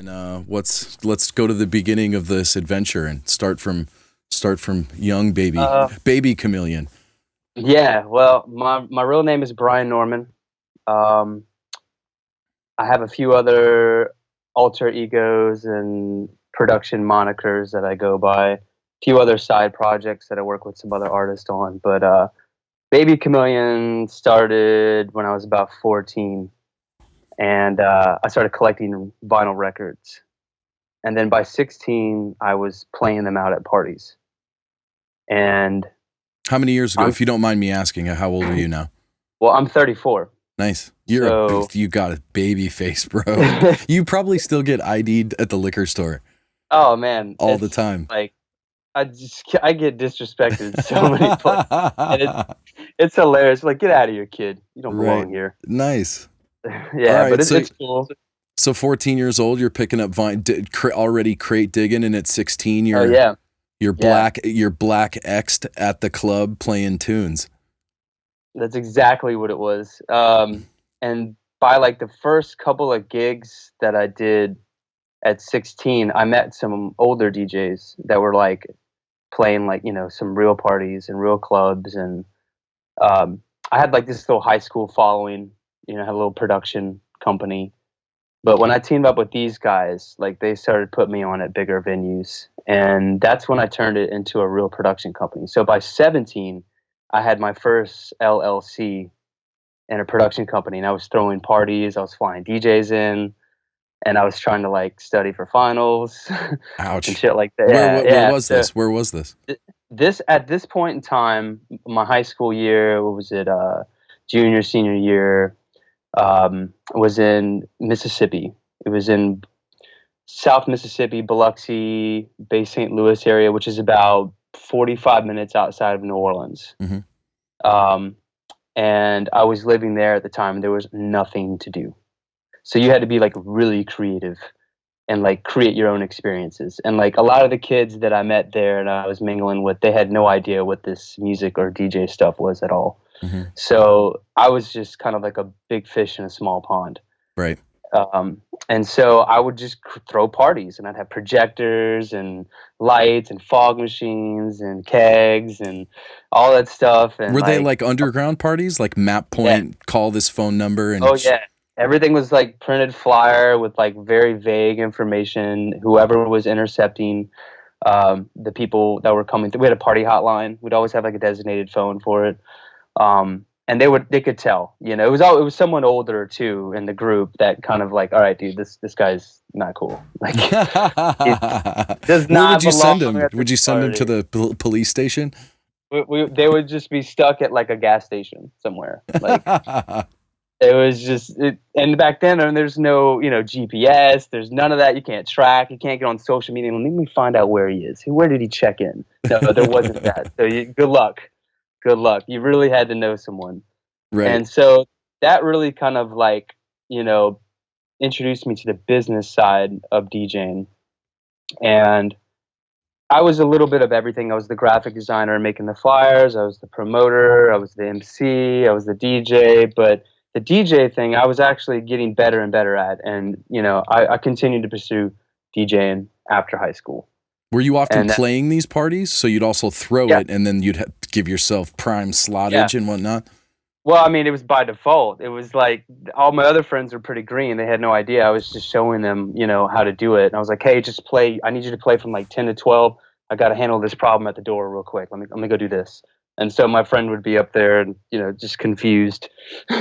And let's go to the beginning of this adventure and start from young baby Kameleon. Yeah, well, my real name is Bryan Normand. Um, I have a few other alter egos and production monikers that I go by. A few other side projects that I work with some other artists on. But Baby Kameleon started when I was about 14, and I started collecting vinyl records. And then by 16, I was playing them out at parties. And how many years ago, if you don't mind me asking, how old are you now? Well, I'm 34. Nice. You got a baby face, bro. You probably still get ID'd at the liquor store. Oh man, all the time. Like I get disrespected so many places, and it's hilarious. Like, get out of here, kid. You don't belong here. Nice. Yeah, right, but it's cool. So 14 years old, you're picking up already crate digging, and at 16, you're black X'd at the club playing tunes. That's exactly what it was. And by like the first couple of gigs that I did at 16, I met some older DJs that were like playing like, some real parties and real clubs. And I had like this little high school following, had a little production company. But when I teamed up with these guys, like they started putting me on at bigger venues. And that's when I turned it into a real production company. So by 17, I had my first LLC and a production company, and I was throwing parties, I was flying DJs in, and I was trying to like study for finals. Ouch. And shit like that. Where was this? This at this point in time, my high school year, what was it, junior, senior year, was in Mississippi. It was in South Mississippi, Biloxi, Bay St. Louis area, which is about 45 minutes outside of New Orleans. Mm-hmm. And I was living there at the time, and there was nothing to do. So you had to be like really creative and like create your own experiences. And like a lot of the kids that I met there and I was mingling with, they had no idea what this music or DJ stuff was at all. Mm-hmm. So I was just kind of like a big fish in a small pond. Right. And so I would just throw parties, and I'd have projectors and lights and fog machines and kegs and all that stuff. And were they like underground parties, like map point, call this phone number? And everything was like printed flyer with like very vague information. Whoever was intercepting the people that were coming through, we had a party hotline. We'd always have like a designated phone for it. And they could tell, it was someone older too in the group that kind of like, all right, dude, this guy's not cool. Like, does not. Where would you send him? Would you send him to the police station? They would just be stuck at like a gas station somewhere. Like, it was just, and back then, there's no, GPS. There's none of that. You can't track. You can't get on social media. Let me find out where he is. Where did he check in? No, there wasn't that. So good luck. Good luck. You really had to know someone. Right. And so that really kind of like, introduced me to the business side of DJing. And I was a little bit of everything. I was the graphic designer making the flyers. I was the promoter. I was the MC. I was the DJ. But the DJ thing, I was actually getting better and better at. And, I continued to pursue DJing after high school. Were you often playing these parties? So you'd also throw it, and then you'd give yourself prime slottage and whatnot? Well, I mean, it was by default. It was like all my other friends were pretty green. They had no idea. I was just showing them, how to do it. And I was like, hey, just play. I need you to play from like 10 to 12. I got to handle this problem at the door real quick. Let me go do this. And so my friend would be up there and, just confused,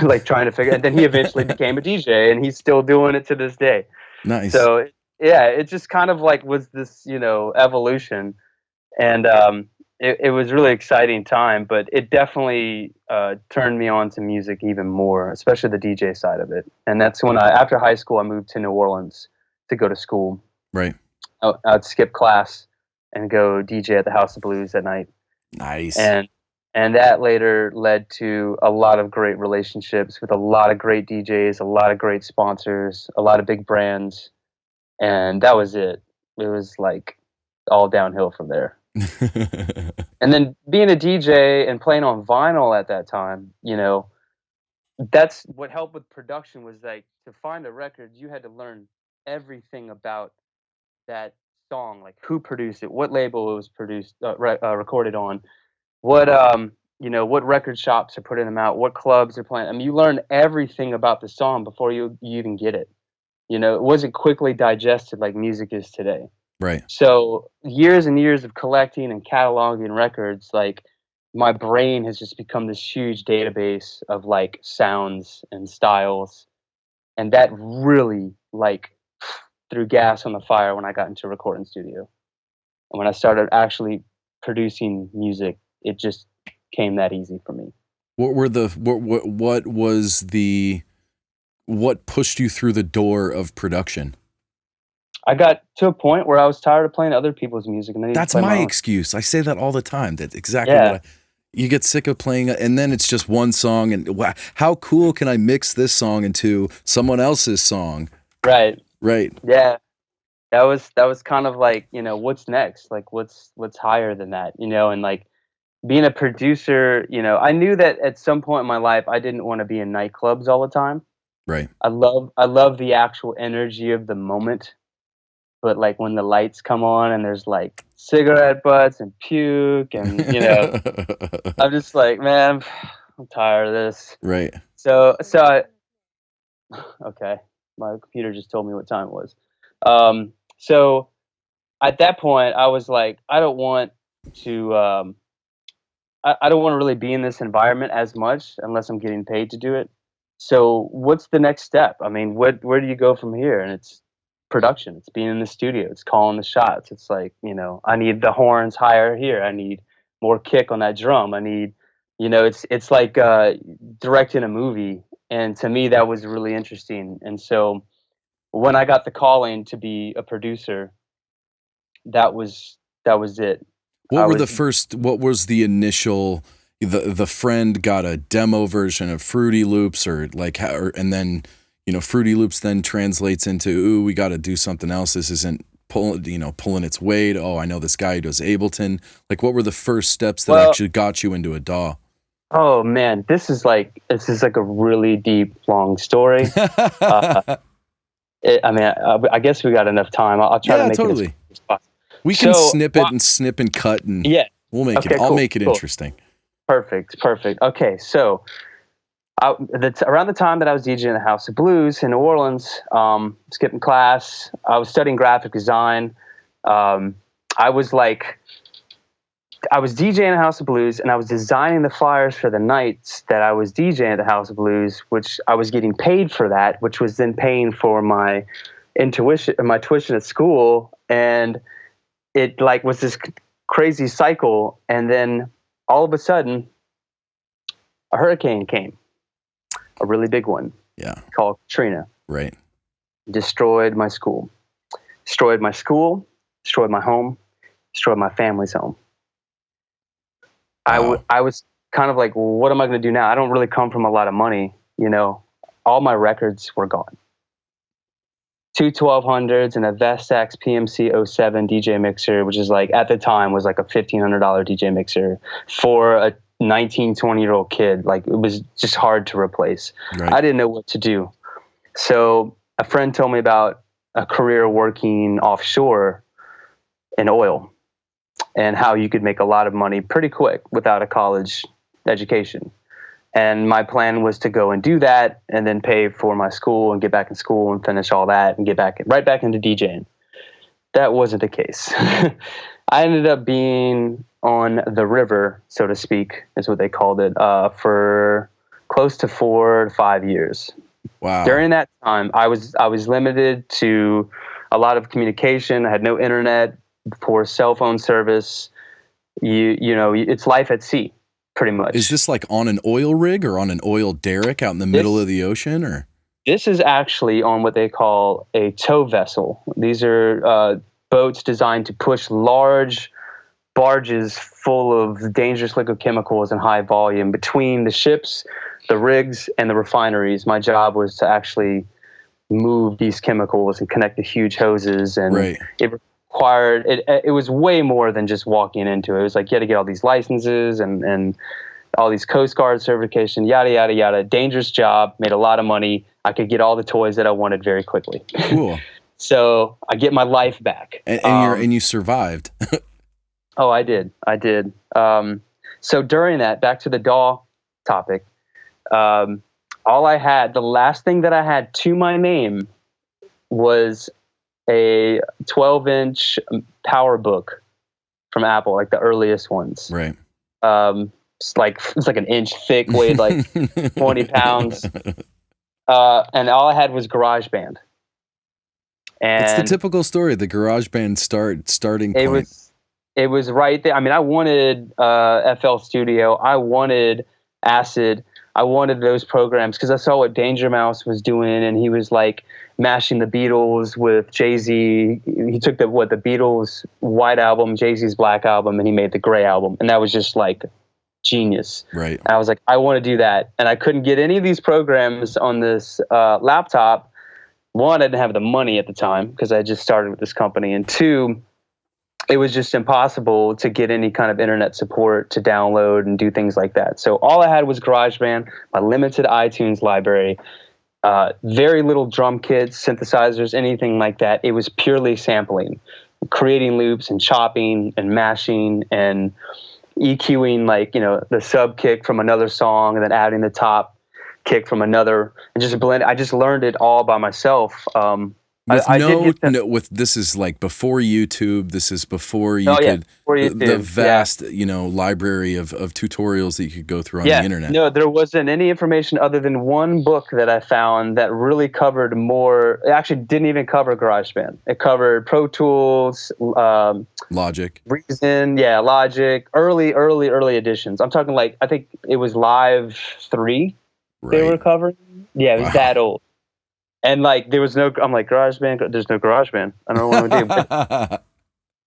like trying to figure. And then he eventually became a DJ, and he's still doing it to this day. Nice. So yeah, it just kind of like was this, evolution, and it was really exciting time, but it definitely turned me on to music even more, especially the DJ side of it. And that's when after high school, I moved to New Orleans to go to school. Right. I'd skip class and go DJ at the House of Blues at night. Nice. And that later led to a lot of great relationships with a lot of great DJs, a lot of great sponsors, a lot of big brands. And that was it. It was like all downhill from there. And then being a DJ and playing on vinyl at that time, that's what helped with production was like to find a record, you had to learn everything about that song, like who produced it, what label it was produced, recorded on, what what record shops are putting them out, what clubs are playing. I mean, you learn everything about the song before you even get it. It wasn't quickly digested like music is today. Right. So years and years of collecting and cataloging records, like my brain has just become this huge database of like sounds and styles, and that really like threw gas on the fire when I got into a recording studio. And when I started actually producing music, it just came that easy for me. What pushed you through the door of production? I got to a point where I was tired of playing other people's music, and that's my excuse. I say that all the time. That's exactly what you get sick of playing, and then it's just one song. And wow, how cool can I mix this song into someone else's song? Right. Yeah, that was kind of like, what's next? Like what's higher than that? And like being a producer, I knew that at some point in my life I didn't want to be in nightclubs all the time. Right. I love the actual energy of the moment. But like when the lights come on and there's like cigarette butts and puke and I'm just like, man, I'm tired of this. Right. So okay, my computer just told me what time it was. So at that point I was like, I don't want to I don't want to really be in this environment as much unless I'm getting paid to do it. So what's the next step? I mean, where do you go from here? And it's production. It's being in the studio. It's calling the shots. It's like, I need the horns higher here. I need more kick on that drum. I need, it's like directing a movie. And to me, that was really interesting. And so when I got the calling to be a producer, that was it. What was the initial, the friend got a demo version of Fruity Loops and then, Fruity Loops then translates into, ooh, we got to do something else. This isn't pulling its weight. Oh, I know this guy who does Ableton. Like, what were the first steps that actually got you into a DAW? Oh man, this is like a really deep, long story. I guess we got enough time. I'll try to make it as possible. We can snip and cut, and we'll make it. I'll make it interesting. Perfect. Okay, so. Around the time that I was DJing in the House of Blues in New Orleans, skipping class, I was studying graphic design. I was DJing in the House of Blues, and I was designing the flyers for the nights that I was DJing at the House of Blues, which I was getting paid for that, which was then paying for my tuition at school, and it like was this crazy cycle. And then all of a sudden, a hurricane came. A really big one. Yeah. Called Katrina. Right. Destroyed my school. Destroyed my home. Destroyed my family's home. Wow. I was kind of like, well, what am I going to do now? I don't really come from a lot of money. All my records were gone. 2 1200s and a Vestax PMC 07 DJ mixer, which is like, at the time was like a $1,500 DJ mixer for a 19, 20-year-old kid. Like, it was just hard to replace. Right. I didn't know what to do. So a friend told me about a career working offshore in oil and how you could make a lot of money pretty quick without a college education. And my plan was to go and do that and then pay for my school and get back in school and finish all that and get right back into DJing. That wasn't the case. I ended up being on the river, so to speak, is what they called it, for close to 4 to 5 years. Wow. During that time, I was limited to a lot of communication. I had no internet, poor cell phone service. It's life at sea, pretty much. Is this like on an oil rig or on an oil derrick out in the middle of the ocean, or? This is actually on what they call a tow vessel. These are boats designed to push large barges full of dangerous liquid chemicals in high volume between the ships, the rigs, and the refineries. My job was to actually move these chemicals and connect the huge hoses. And right. It required, it was way more than just walking into it. It was like you had to get all these licenses and all these Coast Guard certification, yada, yada, yada. Dangerous job, made a lot of money. I could get all the toys that I wanted very quickly. Cool. So I get my life back. And you survived. Oh, I did. So during that, back to the DAW topic, the last thing that I had to my name was a 12-inch power book from Apple, like the earliest ones. Right. It's like an inch thick, weighed like 20 pounds. And all I had was GarageBand. And it's the typical story, the GarageBand starting point. It was right there. I mean, I wanted FL Studio. I wanted Acid. I wanted those programs because I saw what Danger Mouse was doing, and he was like mashing the Beatles with Jay-Z. He took the Beatles White Album, Jay-Z's Black Album, and he made the Gray Album, and that was just like genius. Right. And I was like, I want to do that, and I couldn't get any of these programs on this laptop. One, I didn't have the money at the time because I just started with this company, and two, it was just impossible to get any kind of internet support to download and do things like that. So all I had was GarageBand, my limited iTunes library, very little drum kits, synthesizers, anything like that. It was purely sampling, creating loops and chopping and mashing and EQing, like, the sub kick from another song and then adding the top kick from another, and just blend. I just learned it all by myself. This is like before YouTube. This is before the vast, library of tutorials that you could go through on the internet. No, there wasn't any information other than one book that I found that really covered more. It actually didn't even cover GarageBand. It covered Pro Tools, Logic, Reason, Logic, early editions. I'm talking like, I think it was Live 3 they were covering. Yeah, it was that old. And like, I'm like, GarageBand, there's no GarageBand. I don't know what I'm going to do.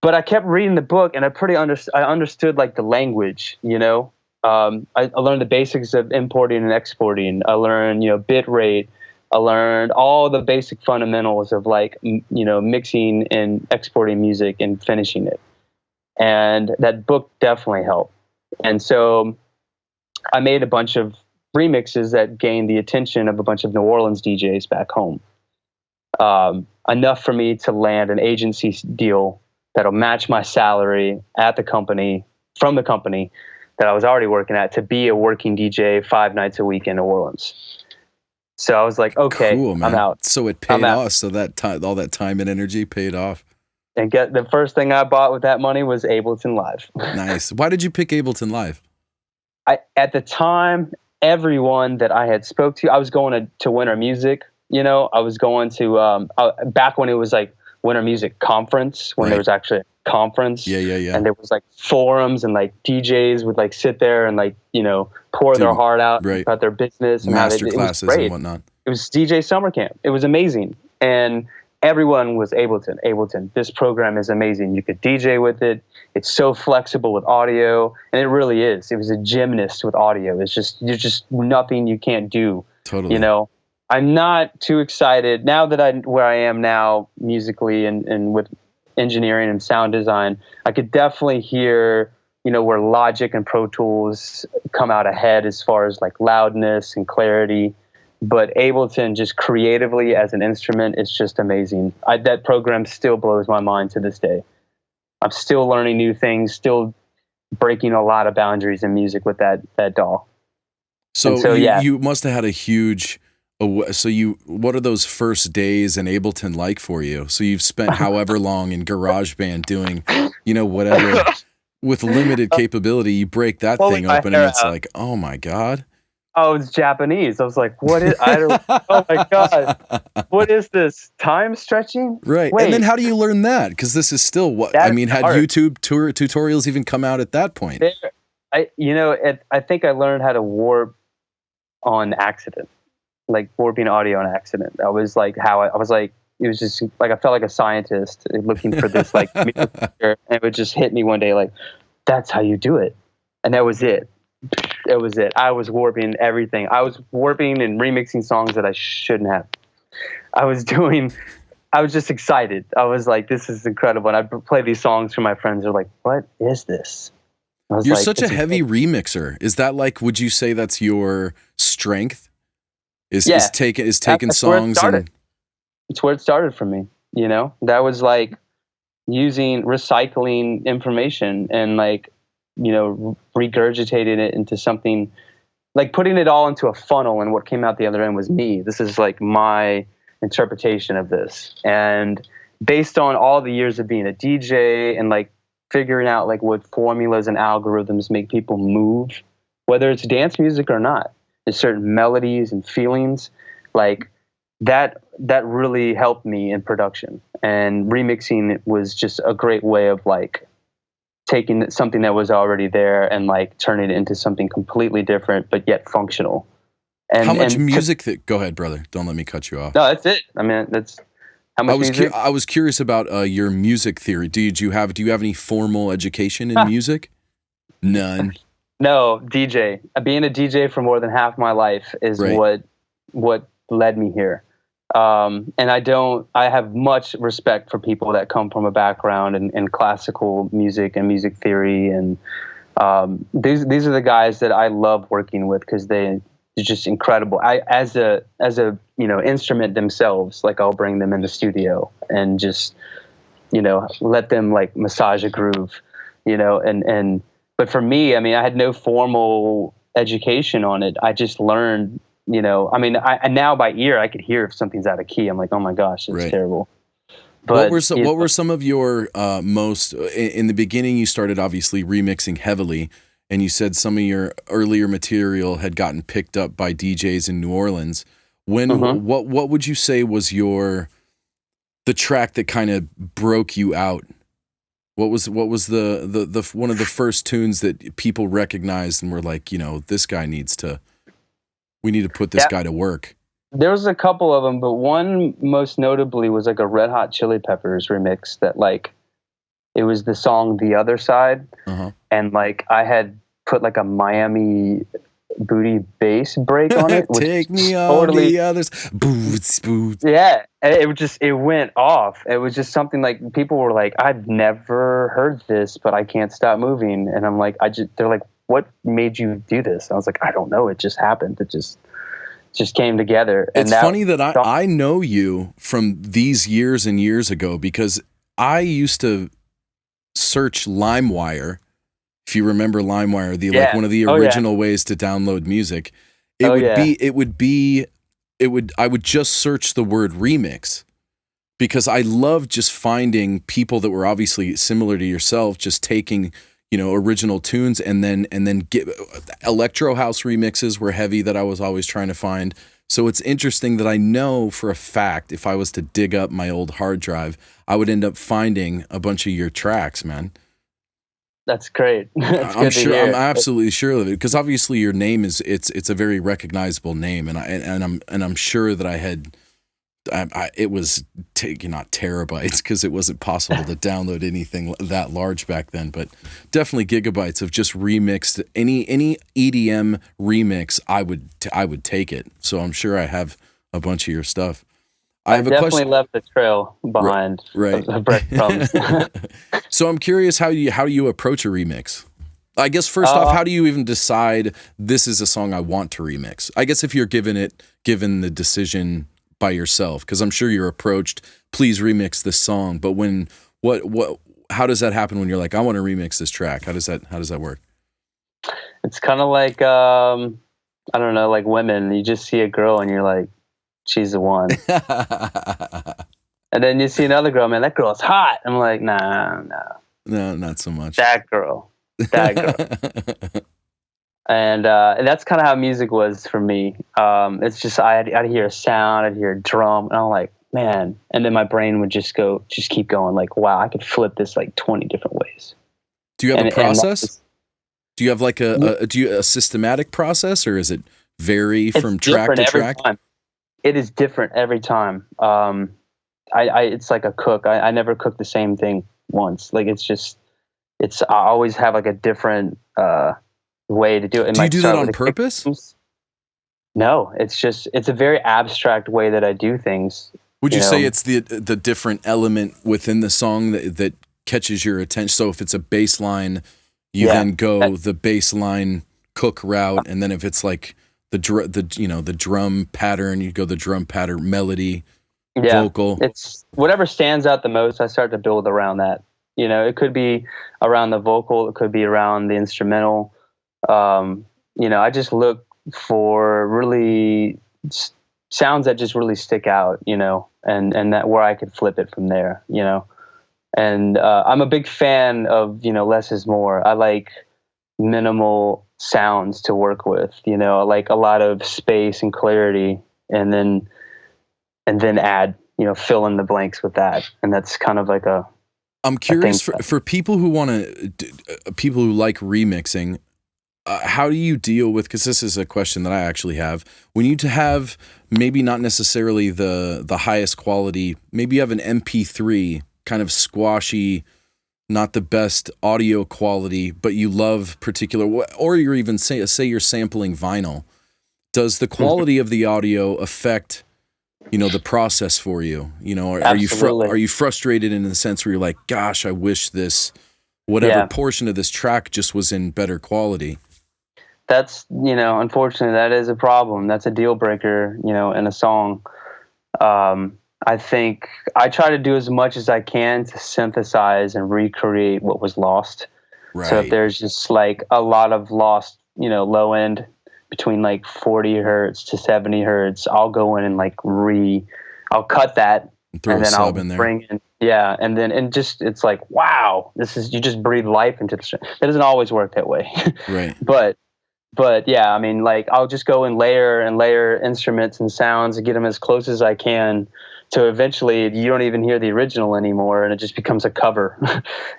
But I kept reading the book, and I understood like the language, I learned the basics of importing and exporting. I learned, bit rate. I learned all the basic fundamentals of like, mixing and exporting music and finishing it. And that book definitely helped. And so I made a bunch of remixes that gained the attention of a bunch of New Orleans DJs back home. Enough for me to land an agency deal that'll match my salary at the company, from the company that I was already working at, to be a working DJ 5 nights a week in New Orleans. So I was like, okay, cool, man. I'm out. So it paid off. So that time, all that time and energy paid off. And the first thing I bought with that money was Ableton Live. Nice. Why did you pick Ableton Live? At the time, everyone that I had spoke to, I was going to Winter Music, I was going to, back when it was like Winter Music Conference, when there was actually a conference. Yeah. And there was like forums, and like DJs would like sit there and like, pour their heart out about their business. And master classes and whatnot. It was DJ Summer Camp. It was amazing. And everyone was Ableton. This program is amazing. You could DJ with it. It's so flexible with audio, and it really is. It was a gymnast with audio. There's just nothing you can't do. Totally. I'm not too excited now that where I am now musically and with engineering and sound design. I could definitely hear, where Logic and Pro Tools come out ahead as far as like loudness and clarity. But Ableton, just creatively as an instrument, is just amazing. That program still blows my mind to this day. I'm still learning new things, still breaking a lot of boundaries in music with that DAW. So you must have had a huge. What are those first days in Ableton like for you? So you've spent however long in GarageBand doing, whatever, with limited capability. You break that thing open, and it's like, oh my God. Oh, it's Japanese. I was like, what is, oh my God, what is this? Time stretching? Right. Wait. And then how do you learn that? Because this is still had YouTube tutorials even come out at that point? I think I learned how to warp on accident, like warping audio on accident. I was like, it was just like, I felt like a scientist looking for this, like, and it would just hit me one day, like, that's how you do it. And that was it. It was it. I was warping everything. I was warping and remixing songs that I shouldn't have. I was just excited. I was like, this is incredible. And I'd play these songs for my friends. They're like, what is this? You're like, such a heavy remixer. Is that like, would you say that's your strength? Is taking songs and it's where it started for me. you know? That was like recycling information and like, you know, regurgitating it into something, like putting it all into a funnel, and what came out the other end was me. This is like my interpretation of this. And based on all the years of being a DJ and like figuring out like what formulas and algorithms make people move, whether it's dance music or not, there's certain melodies and feelings like that really helped me in production. And remixing was just a great way of like taking something that was already there and like turning it into something completely different but yet functional. And how much music go ahead, brother, don't let me cut you off. No, that's it. I mean, that's how much music. I was curious about your music theory. Do you have any formal education in music? None. No, DJ. Being a DJ for more than half my life is right. what led me here. And I have much respect for people that come from a background in classical music and music theory. And these are the guys that I love working with because they're just incredible. As a you know, instrument themselves, like I'll bring them in the studio and just, you know, let them like massage a groove, you know, but for me, I mean, I had no formal education on it. I just learned, you know, I mean, I now by ear, I could hear if something's out of key. I'm like, oh my gosh, it's terrible. But what were some of your most, in the beginning, you started obviously remixing heavily, and you said some of your earlier material had gotten picked up by DJs in New Orleans. What would you say was the track that kind of broke you out? What was the one of the first tunes that people recognized and were like, you know, we need to put this guy to work? There was a couple of them, but one most notably was like a Red Hot Chili Peppers remix that like, it was the song The Other Side. And like I had put like a Miami booty bass break on it. Which Take me on the others. Boots. Yeah. And it went off. It was just something like people were like, I've never heard this, but I can't stop moving. And I'm like, they're like, what made you do this? And I was like, I don't know. It just happened. It just came together. It's funny that I know you from these years and years ago because I used to search LimeWire. If you remember LimeWire, like one of the original ways to download music, I would just search the word remix because I love just finding people that were obviously similar to yourself, just taking, you know, original tunes and then get electro house remixes were heavy that I was always trying to find. So it's interesting that I know for a fact if I was to dig up my old hard drive, I would end up finding a bunch of your tracks, man. That's great. I'm sure. I'm absolutely sure of it because obviously your name is it's a very recognizable name, and I'm sure that it was not terabytes because it wasn't possible to download anything that large back then, but definitely gigabytes of just remixed any EDM remix. I would take it. So I'm sure I have a bunch of your stuff. I have definitely left the trail behind. Right. Breadcrumbs. So I'm curious how you approach a remix. I guess first off, how do you even decide this is a song I want to remix? I guess if you're given the decision by yourself, because I'm sure you're approached, please remix this song. But how does that happen when you're like, I want to remix this track? How does that work? It's kind of like I don't know, like women. You just see a girl and you're like, she's the one. And then you see another girl, man, that girl's hot. I'm like, no, not so much. That girl. And that's kind of how music was for me. It's just I'd hear a sound, I'd hear a drum, and I'm like, man. And then my brain would just keep going, like, wow, I could flip this like 20 different ways. Do you have a process? Do you have like a systematic process, or is it vary from track to track? Time. It is different every time. It's like a cook. I never cook the same thing once. Like I always have like a different way to do it. Do you do that on purpose? No, it's a very abstract way that I do things. Would you say it's the different element within the song that catches your attention? So if it's a bass line, you then go the bass line cook route, and then if it's like the drum pattern, you go the drum pattern melody. Yeah, vocal. it's whatever stands out the most. I start to build around that. You know, it could be around the vocal, it could be around the instrumental. You know, I just look for really sounds that just really stick out. You know, and that where I could flip it from there. You know, and I'm a big fan of, you know, less is more. I like minimal sounds to work with. You know, I like a lot of space and clarity, and then add, you know, fill in the blanks with that. And that's kind of like I'm curious for people who want to, people who like remixing, how do you deal with, because this is a question that I actually have, when you have maybe not necessarily the highest quality, maybe you have an MP3 kind of squashy, not the best audio quality, but you love particular, or you're even say you're sampling vinyl. Does the quality of the audio affect, you know, the process for you? You know, are you frustrated in the sense where you're like, gosh, I wish this whatever portion of this track just was in better quality? That's, you know, unfortunately, that is a problem. That's a deal breaker, you know, in a song. I think I try to do as much as I can to synthesize and recreate what was lost. Right. So if there's just like a lot of lost, you know, low end between like 40 hertz to 70 hertz, I'll go in and like I'll cut that and then I'll bring in, and then it's like, wow, you just breathe life into the. It doesn't always work that way, right? But yeah, I mean, like I'll just go and layer instruments and sounds and get them as close as I can to eventually you don't even hear the original anymore and it just becomes a cover,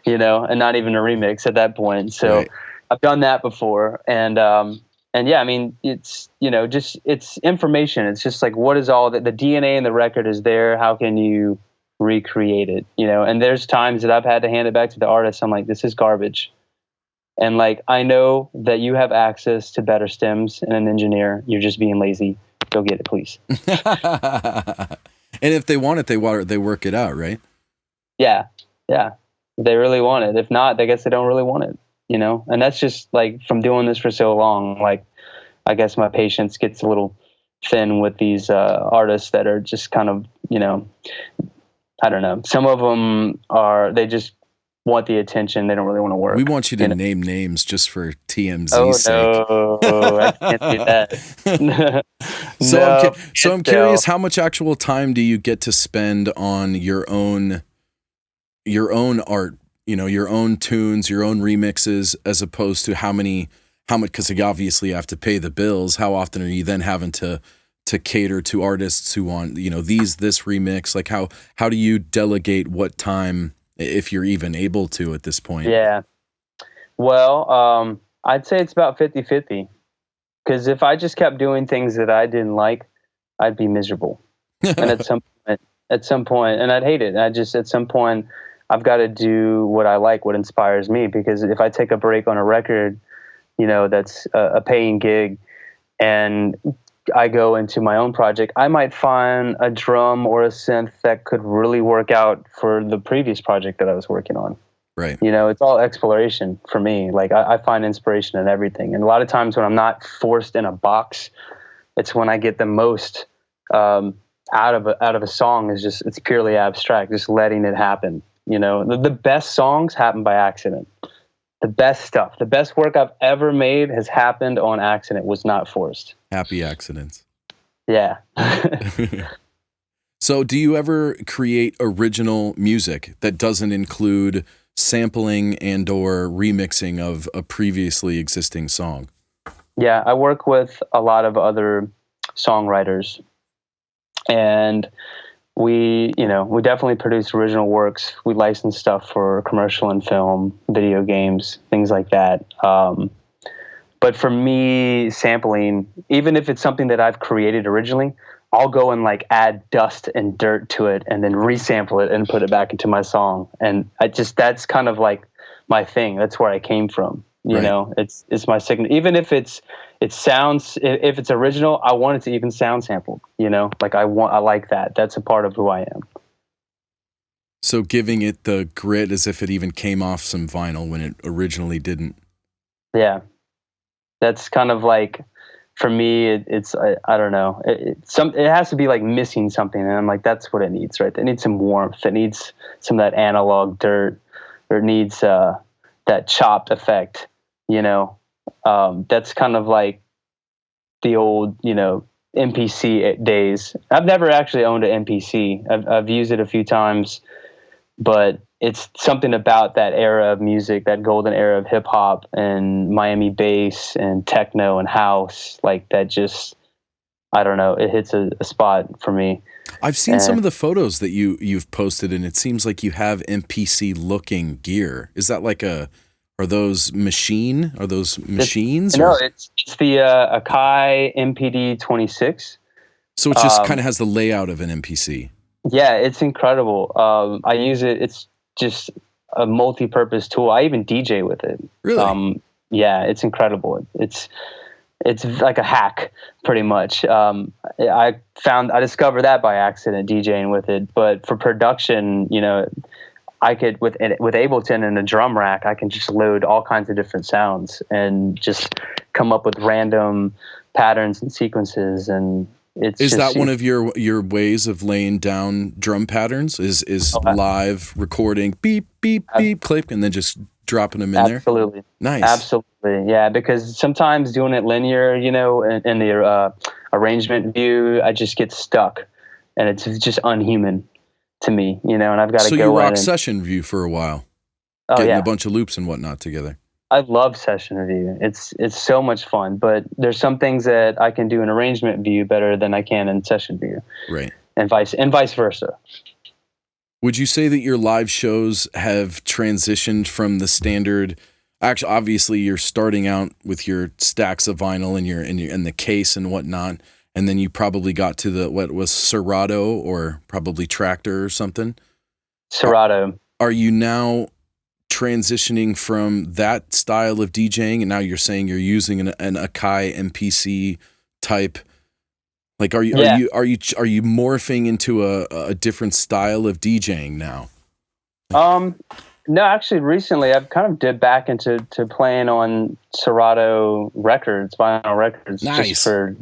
you know, and not even a remix at that point. So I've done that before. And yeah, I mean, it's, you know, just, it's information. It's just like, what is all that the DNA in the record is there? How can you recreate it? You know, and there's times that I've had to hand it back to the artist. I'm like, this is garbage. And like, I know that you have access to better stems and an engineer. You're just being lazy. Go get it, please. And if they want it, they work it out, right? Yeah. Yeah. If they really want it. If not, I guess they don't really want it, you know? And that's just like from doing this for so long, like, I guess my patience gets a little thin with these artists that are just kind of, you know, I don't know. Some of them they just want the attention. They don't really want to work. We want you to name names just for TMZ's sake. No, I can't do that. So I'm curious, how much actual time do you get to spend on your own art, you know, your own tunes, your own remixes, as opposed to how much, because you obviously have to pay the bills. How often are you then having to cater to artists who want, you know, this remix? Like how do you delegate what time, if you're even able to at this point? Yeah. Well, I'd say it's about 50-50. Because if I just kept doing things that I didn't like, I'd be miserable. And at some point, and I'd hate it. At some point, I've got to do what I like, what inspires me. Because if I take a break on a record, you know, that's a paying gig, and I go into my own project, I might find a drum or a synth that could really work out for the previous project that I was working on. Right. You know, it's all exploration for me. Like I find inspiration in everything. And a lot of times when I'm not forced in a box, it's when I get the most out of a song it's purely abstract, just letting it happen. You know, the best songs happen by accident. The best stuff, the best work I've ever made has happened on accident, was not forced. Happy accidents. Yeah. So do you ever create original music that doesn't include sampling and or remixing of a previously existing song? Yeah, I work with a lot of other songwriters, and we definitely produce original works. We license stuff for commercial and film, video games, things like that. But for me, sampling, even if it's something that I've created originally, I'll go and like add dust and dirt to it and then resample it and put it back into my song. And that's kind of like my thing. That's where I came from. You know, it's my signature. Even if if it's original, I want it to even sound sampled, you know, like I like that. That's a part of who I am. So giving it the grit as if it even came off some vinyl when it originally didn't. Yeah. That's kind of like, for me, I don't know. It has to be like missing something, and I'm like, that's what it needs, right? It needs some warmth. It needs some of that analog dirt, or it needs that chopped effect. You know, that's kind of like the old, MPC days. I've never actually owned an MPC. I've used it a few times, but it's something about that era of music, that golden era of hip hop and Miami bass and techno and house, like that just, I don't know, it hits a spot for me. I've seen some of the photos that you've posted, and it seems like you have MPC looking gear. Is that like are those machines? No, it's the Akai MPD 26. So it just kind of has the layout of an MPC. Yeah, it's incredible. I use it. It's just a multi-purpose tool. I even DJ with it. Really? Yeah, it's incredible. It's like a hack, pretty much. I discovered that by accident DJing with it. But for production, I could with Ableton and a drum rack, I can just load all kinds of different sounds and just come up with random patterns and sequences. And is that one of your ways of laying down drum patterns? Is live recording beep beep beep click and then just dropping them in there? Absolutely. Nice. Absolutely. Yeah, because sometimes doing it linear, in the arrangement view, I just get stuck, and it's just unhuman to me, and I've got to go. So you rock session view for a while, getting a bunch of loops and whatnot together. I love session review. It's so much fun, but there's some things that I can do in arrangement view better than I can in session view. Right. And vice versa. Would you say that your live shows have transitioned from the standard? Actually, obviously, you're starting out with your stacks of vinyl and the case and whatnot, and then you probably got to what was Serato or probably Tractor or something. Serato. Are you now transitioning from that style of DJing, and now you're saying you're using an Akai MPC type? Like, are you morphing into a different style of DJing now? No, actually, recently I've kind of dipped back into playing on Serato records, vinyl records, nice. Just for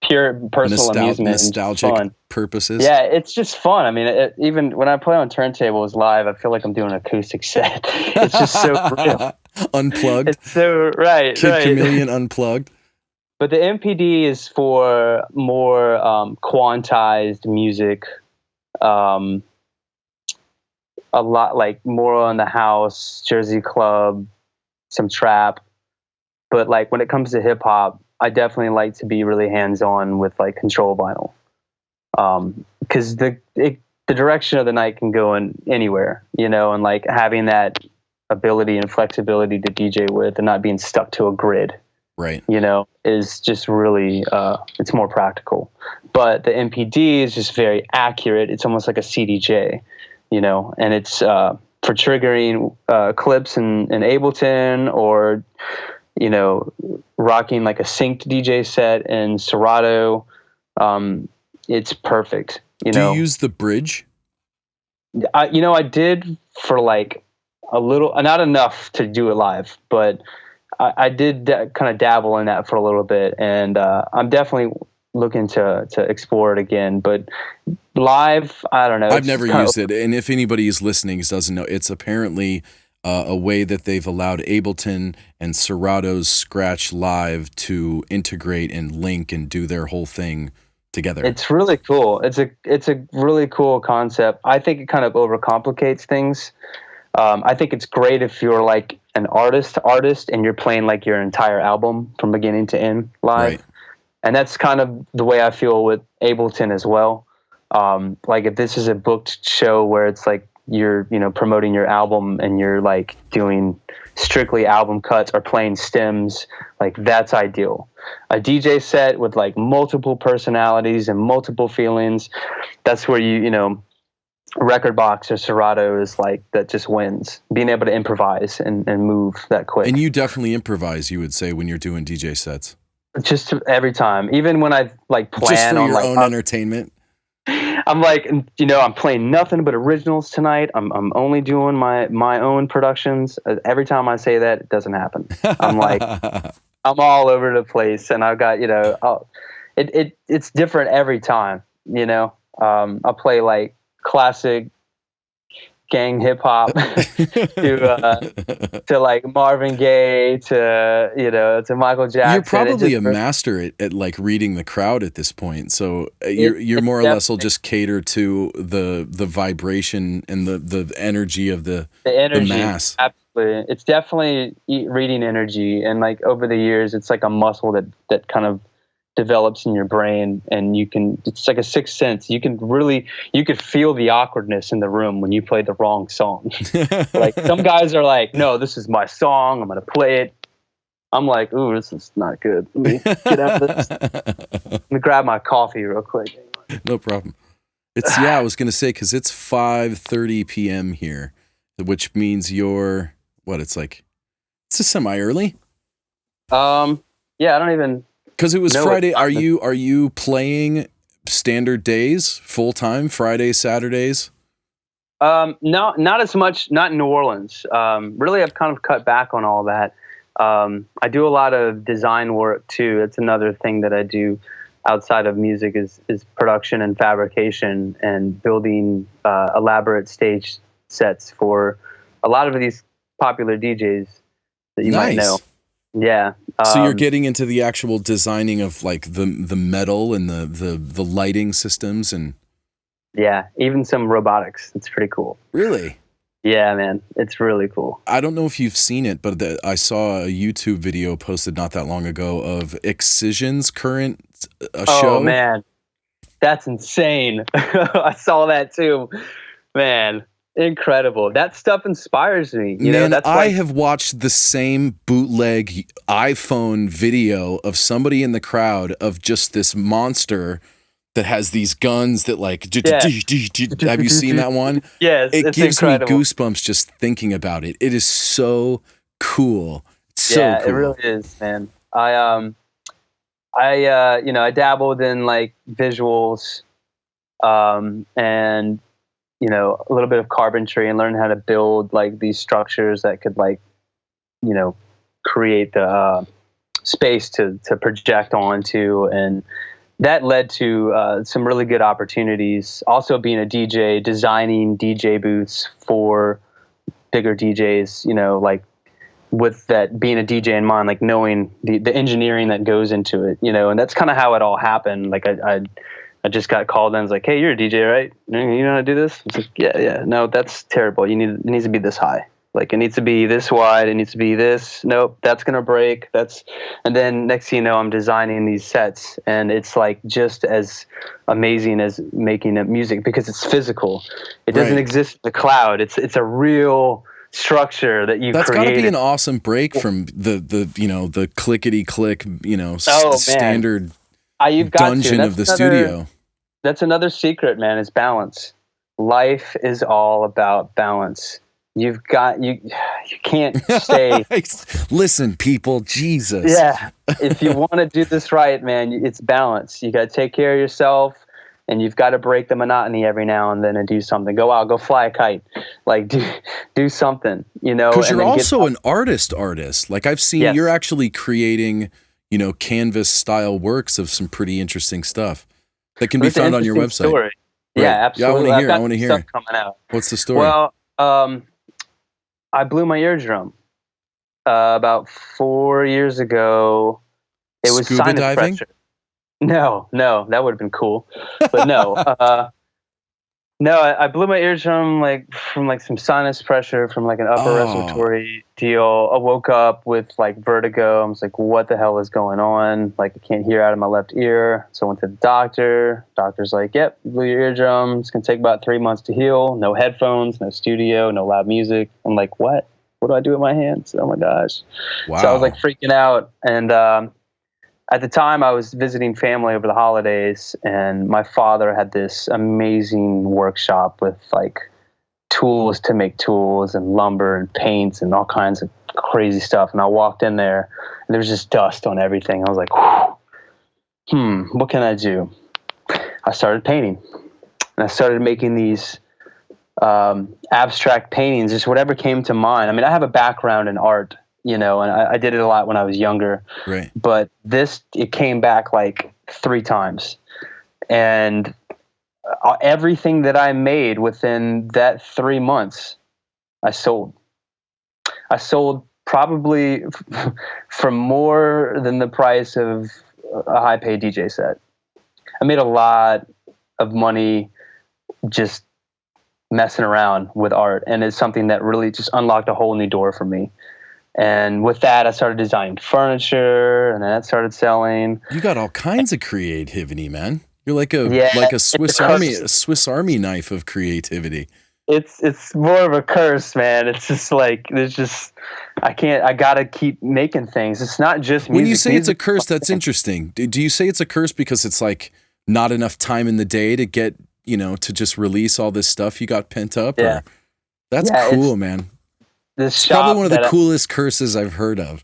pure personal amusement, nostalgic fun purposes. Yeah, it's just fun. I mean, even when I play on turntables live, I feel like I'm doing an acoustic set. It's just so real. Unplugged. It's so right. Kid right. Chameleon unplugged. But the MPD is for more quantized music, a lot like more on the house, Jersey club, some trap. But like when it comes to hip hop, I definitely like to be really hands-on with like control vinyl, because the direction of the night can go in anywhere, and like having that ability and flexibility to DJ with and not being stuck to a grid, right? Is just really it's more practical. But the MPD is just very accurate. It's almost like a CDJ, and it's for triggering clips in Ableton or rocking like a synced DJ set in Serato. It's perfect. Do you use the bridge? I did for like a little, not enough to do it live, but I did kind of dabble in that for a little bit, and I'm definitely looking to explore it again. But live, I don't know. I've never used it, and if anybody is listening doesn't know, it's apparently a way that they've allowed Ableton and Serato's Scratch Live to integrate and link and do their whole thing together. It's really cool. It's a really cool concept. I think it kind of overcomplicates things. I think it's great if you're like an artist and you're playing like your entire album from beginning to end live. Right. And that's kind of the way I feel with Ableton as well. Like if this is a booked show where it's like you're promoting your album and you're like doing strictly album cuts or playing stems, like that's ideal. A DJ set with like multiple personalities and multiple feelings, that's where Record Box or Serato is like, that just wins. Being able to improvise and move that quick. And you definitely improvise, you would say, when you're doing DJ sets. Just every time, even when I like plan just for on your like own entertainment. I'm like, I'm playing nothing but originals tonight. I'm only doing my own productions. Every time I say that, it doesn't happen. I'm like, I'm all over the place, and I've got, it's different every time. I'll play like classic gang hip hop to like Marvin Gaye to Michael Jackson. You're probably a master at like reading the crowd at this point. So you're more or less will just cater to the vibration and the energy of the mass. Absolutely. It's definitely reading energy, and like over the years it's like a muscle that kind of develops in your brain, and it's like a sixth sense. You could feel the awkwardness in the room when you play the wrong song. Like some guys are like, no, this is my song, I'm gonna play it. I'm like, ooh, this is not good. Let me get out of this. Let me grab my coffee real quick. No problem. I was gonna say, because it's 5:30 p.m. here, which means you're it's a semi-early. Yeah, I don't even. Because it was Friday. Are you playing standard days, full time, Fridays, Saturdays? No, not as much. Not in New Orleans. Really, I've kind of cut back on all that. I do a lot of design work too. That's another thing that I do outside of music is production and fabrication and building elaborate stage sets for a lot of these popular DJs that you might know. Yeah. So you're getting into the actual designing of like the metal and the lighting systems and. Yeah, even some robotics. It's pretty cool. Really? Yeah, man. It's really cool. I don't know if you've seen it, but I saw a YouTube video posted not that long ago of Excision's current show. Oh, man. That's insane. I saw that too. Man. Incredible. That stuff inspires me. I have watched the same bootleg iPhone video of somebody in the crowd of just this monster that has these guns that like. Have you seen that one? Yes, it gives incredible. me goosebumps just thinking about it. It is so cool. So cool. It really is, man. I dabbled in like visuals, and a little bit of carpentry, and learn how to build like these structures that could like, create the space to project onto. And that led to some really good opportunities. Also being a DJ, designing DJ booths for bigger DJs, like with that being a DJ in mind, like knowing the engineering that goes into it, and that's kind of how it all happened. Like I just got called in. I was like, hey, you're a DJ, right? You know how to do this? I was like, yeah. No, that's terrible. It needs to be this high. Like, it needs to be this wide. It needs to be this. Nope, that's going to break. And then next thing you know, I'm designing these sets. And it's like just as amazing as making music because it's physical. It doesn't exist in the cloud. It's a real structure that you've created. That's got to be an awesome break from the clickety click, standard dungeon of the studio. That's another secret, man, is balance. Life is all about balance. You can't stay. Listen, people, Jesus. Yeah. If you want to do this right, man, it's balance. You got to take care of yourself, and you've got to break the monotony every now and then and do something. Go out, go fly a kite. Like do something, Because you're also an artist. Like I've seen you're actually creating, canvas style works of some pretty interesting stuff that can be found on your website. Story. Right. Yeah, absolutely. Yeah, I want to hear. Stuff coming out. What's the story? Well, I blew my eardrum about 4 years ago. It was scuba diving? Pressure. No, that would have been cool, but no. No, I blew my eardrum from some sinus pressure from like an upper respiratory deal. I woke up with like vertigo. I was like, what the hell is going on? Like I can't hear out of my left ear. So I went to the doctor. Doctor's like, yep, you blew your eardrum. It's going to take about 3 months to heal. No headphones, no studio, no loud music. I'm like, what? What do I do with my hands? Oh my gosh. Wow. So I was like freaking out. And at the time, I was visiting family over the holidays, and my father had this amazing workshop with like tools to make tools and lumber and paints and all kinds of crazy stuff. And I walked in there, and there was just dust on everything. I was like, what can I do? I started painting, and I started making these abstract paintings, just whatever came to mind. I mean, I have a background in art and I did it a lot when I was younger. Right. But it came back like 3 times. And everything that I made within that 3 months, I sold. I sold probably for more than the price of a high-paid DJ set. I made a lot of money just messing around with art, and it's something that really just unlocked a whole new door for me. And with that, I started designing furniture, and then that started selling. You got all kinds of creativity, man. You're like Yeah, a Swiss Army knife of creativity. It's more of a curse, man. It's just like I gotta keep making things. It's not just music. When you say it's a curse, that's interesting. Do you say it's a curse because it's like not enough time in the day to get, to just release all this stuff you got pent up? Yeah. Or, that's cool, man. It's probably one of the coolest curses I've heard of.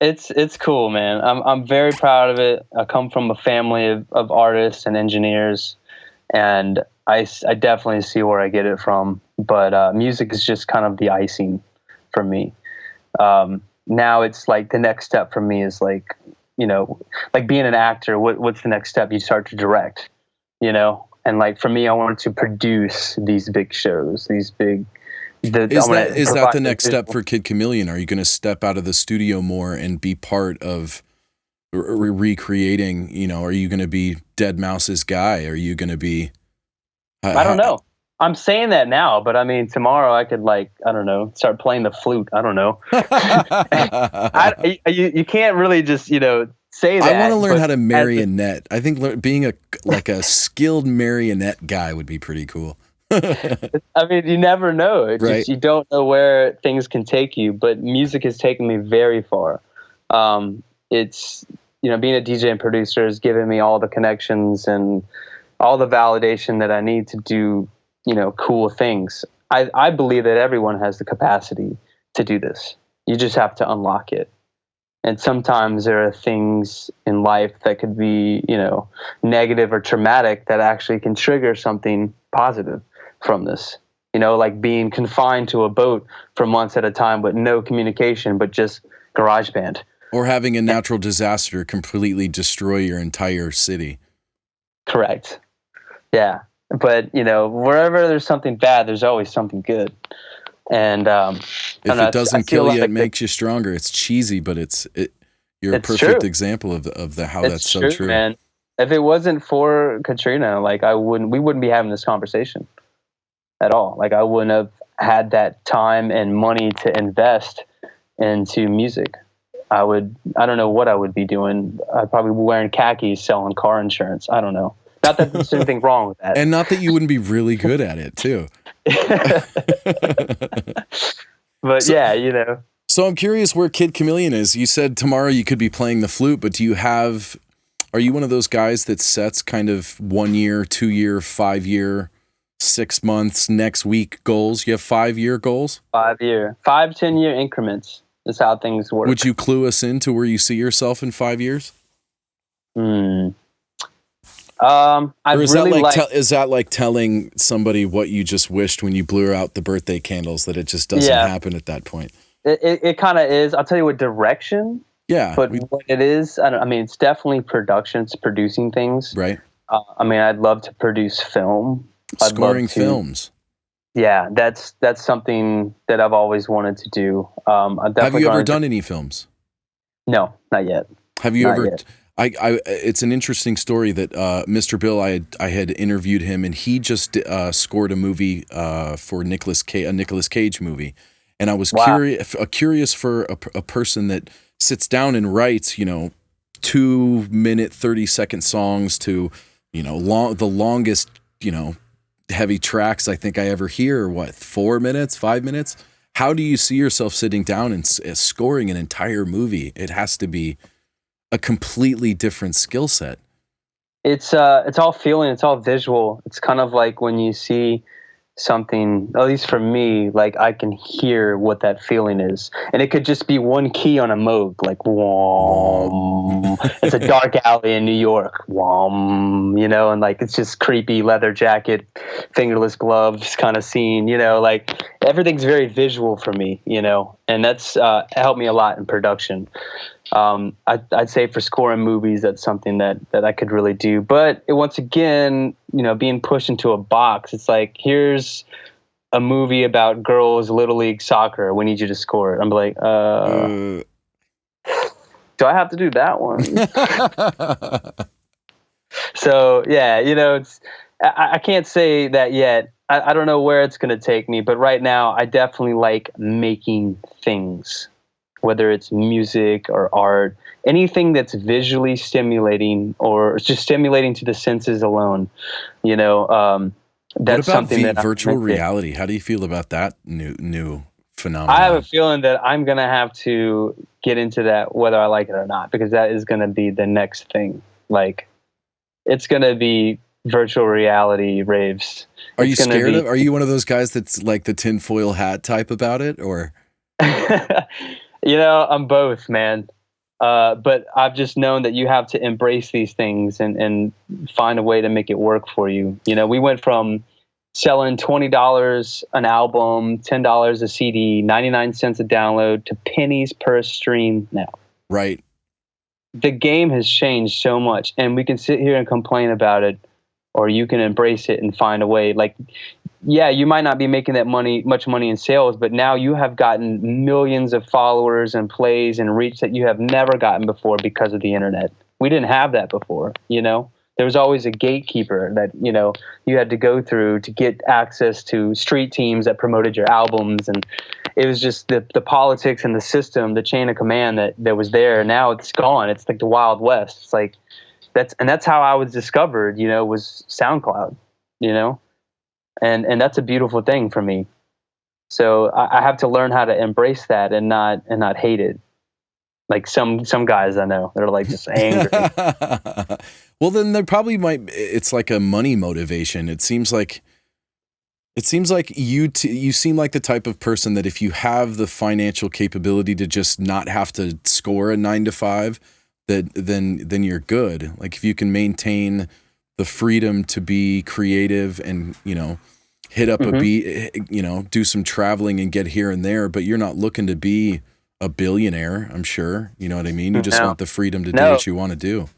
It's cool, man. I'm very proud of it. I come from a family of artists and engineers, and I definitely see where I get it from. But music is just kind of the icing for me. Now it's like the next step for me is like, like being an actor. What's the next step? You start to direct, and like for me, I wanted to produce these big shows, these big. Is that the next step for Kid Kamillion? Are you going to step out of the studio more and be part of recreating? Are you going to be Dead Mouse's guy? Are you going to be? I don't know. I'm saying that now, but I mean, tomorrow I could start playing the flute. I don't know. You can't really just say that. I want to learn how to marionette. I think being a skilled marionette guy would be pretty cool. I mean, you never know. You don't know where things can take you, but music has taken me very far. It's, being a DJ and producer has given me all the connections and all the validation that I need to do, cool things. I believe that everyone has the capacity to do this. You just have to unlock it. And sometimes there are things in life that could be, negative or traumatic that actually can trigger something positive from this, like being confined to a boat for months at a time with no communication, but just GarageBand. Or having a natural disaster completely destroy your entire city. Correct. Yeah. But, wherever there's something bad, there's always something good. And if it doesn't kill you, it makes you stronger. It's cheesy, but you're a perfect example of how that's so true. Man. If it wasn't for Katrina, we wouldn't be having this conversation at all. Like I wouldn't have had that time and money to invest into music. I don't know what I would be doing. I'd probably be wearing khakis selling car insurance. I don't know. Not that there's anything wrong with that. And not that you wouldn't be really good at it too. But So I'm curious where Kid Kamillion is. You said tomorrow you could be playing the flute, but are you one of those guys that sets kind of 1 year, 2 year, 5 year, 6 months, next week goals? You have 5 year goals? 5 year, 5-10 year increments is how things work. Would you clue us into where you see yourself in 5 years? Is that like telling somebody what you just wished when you blew out the birthday candles, that it just doesn't happen at that point? It kind of is. I'll tell you what direction. Yeah. But what it is, it's definitely production. It's producing things. Right. I'd love to produce film. Scoring films. Yeah, that's something that I've always wanted to do. Have you ever done any films? No, not yet. Have you ever? Yet. It's an interesting story that Mr. Bill, I had interviewed him, and he just scored a movie for a Nicolas Cage movie, and I was curious for a person that sits down and writes 2 minute 30-second songs to the longest heavy tracks I think I ever hear. 4 minutes, 5 minutes? How do you see yourself sitting down and scoring an entire movie? It has to be a completely different skill set. It's all feeling, it's all visual. It's kind of like when you see something, at least for me, like I can hear what that feeling is. And it could just be one key on a Moog, like whom. It's a dark alley in New York, whum, you know, and like it's just creepy leather jacket, fingerless gloves kind of scene, you know, like everything's very visual for me, you know, and that's helped me a lot in production. I'd say for scoring movies, that's something that I could really do. But once again, you know, being pushed into a box, it's like, here's a movie about girls' little league soccer. We need you to score it. I'm like, do I have to do that one? So yeah, you know, I can't say that yet. I don't know where it's going to take me, but right now I definitely like making things. Whether it's music or art, anything that's visually stimulating or just stimulating to the senses alone, you know, that's something that virtual reality. How do you feel about that new phenomenon? I have a feeling that I'm going to have to get into that whether I like it or not, because that is going to be the next thing. Like, it's going to be virtual reality raves. Are you scared of? Are you one of those guys that's like the tinfoil hat type about it, or? You know, I'm both, man. But I've just known that you have to embrace these things and find a way to make it work for you. You know, we went from selling $20 an album, $10 a CD, 99 cents a download, to pennies per stream now. Right. The game has changed so much, and we can sit here and complain about it, or you can embrace it and find a way. Like, yeah, you might not be making that much money in sales, but now you have gotten millions of followers and plays and reach that you have never gotten before because of the internet. We didn't have that before, you know? There was always a gatekeeper that, you know, you had to go through to get access to street teams that promoted your albums. And it was just the politics and the system, the chain of command that was there. Now it's gone. It's like the Wild West. It's like, that's how I was discovered, you know, was SoundCloud, you know? And that's a beautiful thing for me. So I have to learn how to embrace that and not hate it. Like some guys I know, they're like just angry. Well, then there probably might. It's like a money motivation. It seems like you seem like the type of person that if you have the financial capability to just not have to score a 9 to 5, then you're good. Like if you can maintain the freedom to be creative and, you know, hit up a beat, you know, do some traveling and get here and there, but you're not looking to be a billionaire, I'm sure. You know what I mean? You just want the freedom to do what you want to do.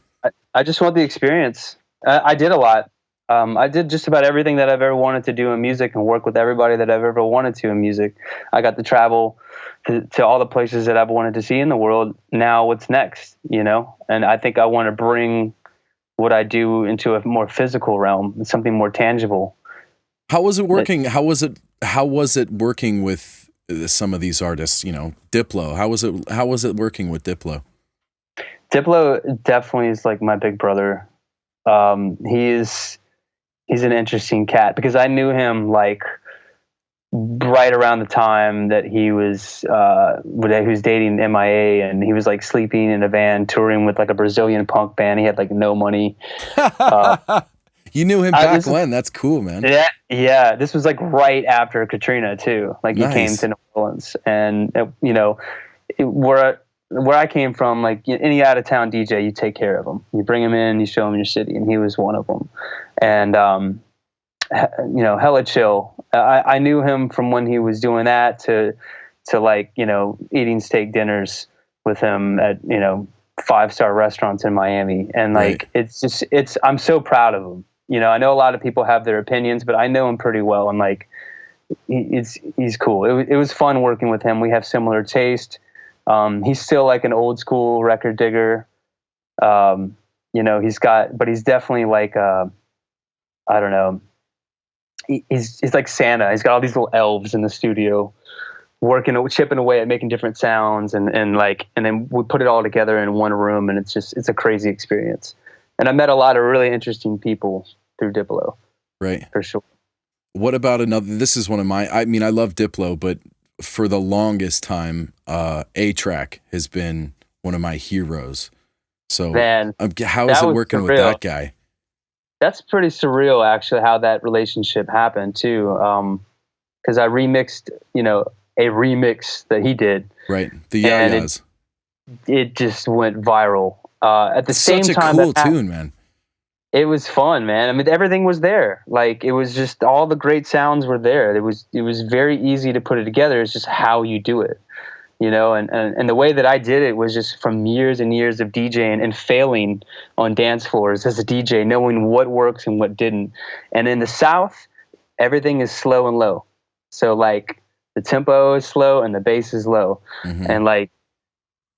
I just want the experience. I did a lot. I did just about everything that I've ever wanted to do in music and work with everybody that I've ever wanted to in music. I got to travel to all the places that I've wanted to see in the world. Now what's next, you know? And I think I want to bring what I do into a more physical realm, something more tangible. How was it working? How was it working with some of these artists? You know, Diplo. How was it working with Diplo? Diplo definitely is like my big brother. He's an interesting cat because I knew him like right around the time that he was dating M.I.A, and he was like sleeping in a van touring with like a Brazilian punk band. He had like no money. You knew him back when? That's cool, man. Yeah. This was like right after Katrina too. Like he came to New Orleans, and you know, where I came from, like any out of town DJ, you take care of them. You bring him in, you show him your city, and he was one of them. And you know, hella chill. I knew him from when he was doing that to like, you know, eating steak dinners with him at, you know, 5-star restaurants in Miami. And like, I'm so proud of him. You know, I know a lot of people have their opinions, but I know him pretty well. And like, he's cool. It was fun working with him. We have similar taste. He's still like an old school record digger. You know, but he's definitely like, I don't know. He's like Santa. He's got all these little elves in the studio chipping away at making different sounds and then we put it all together in one room, and it's a crazy experience. And I met a lot of really interesting people through Diplo. Right. For sure. What about this is one of I love Diplo, but for the longest time, A-Trak has been one of my heroes. So man, how is it working with that guy? That's pretty surreal, actually, how that relationship happened too. Because I remixed, a remix that he did, Right, the and Yayas. it just went viral. At the same Such a time, cool tune, man. it was fun, man. I mean, everything was there. Like, it was just all the great sounds were there. It was very easy to put it together. It's just how you do it, and the way that I did it was just from years and years of DJing and failing on dance floors as a DJ, knowing what works and what didn't. And in the South, everything is slow and low. So like the tempo is slow and the bass is low. Mm-hmm. And like,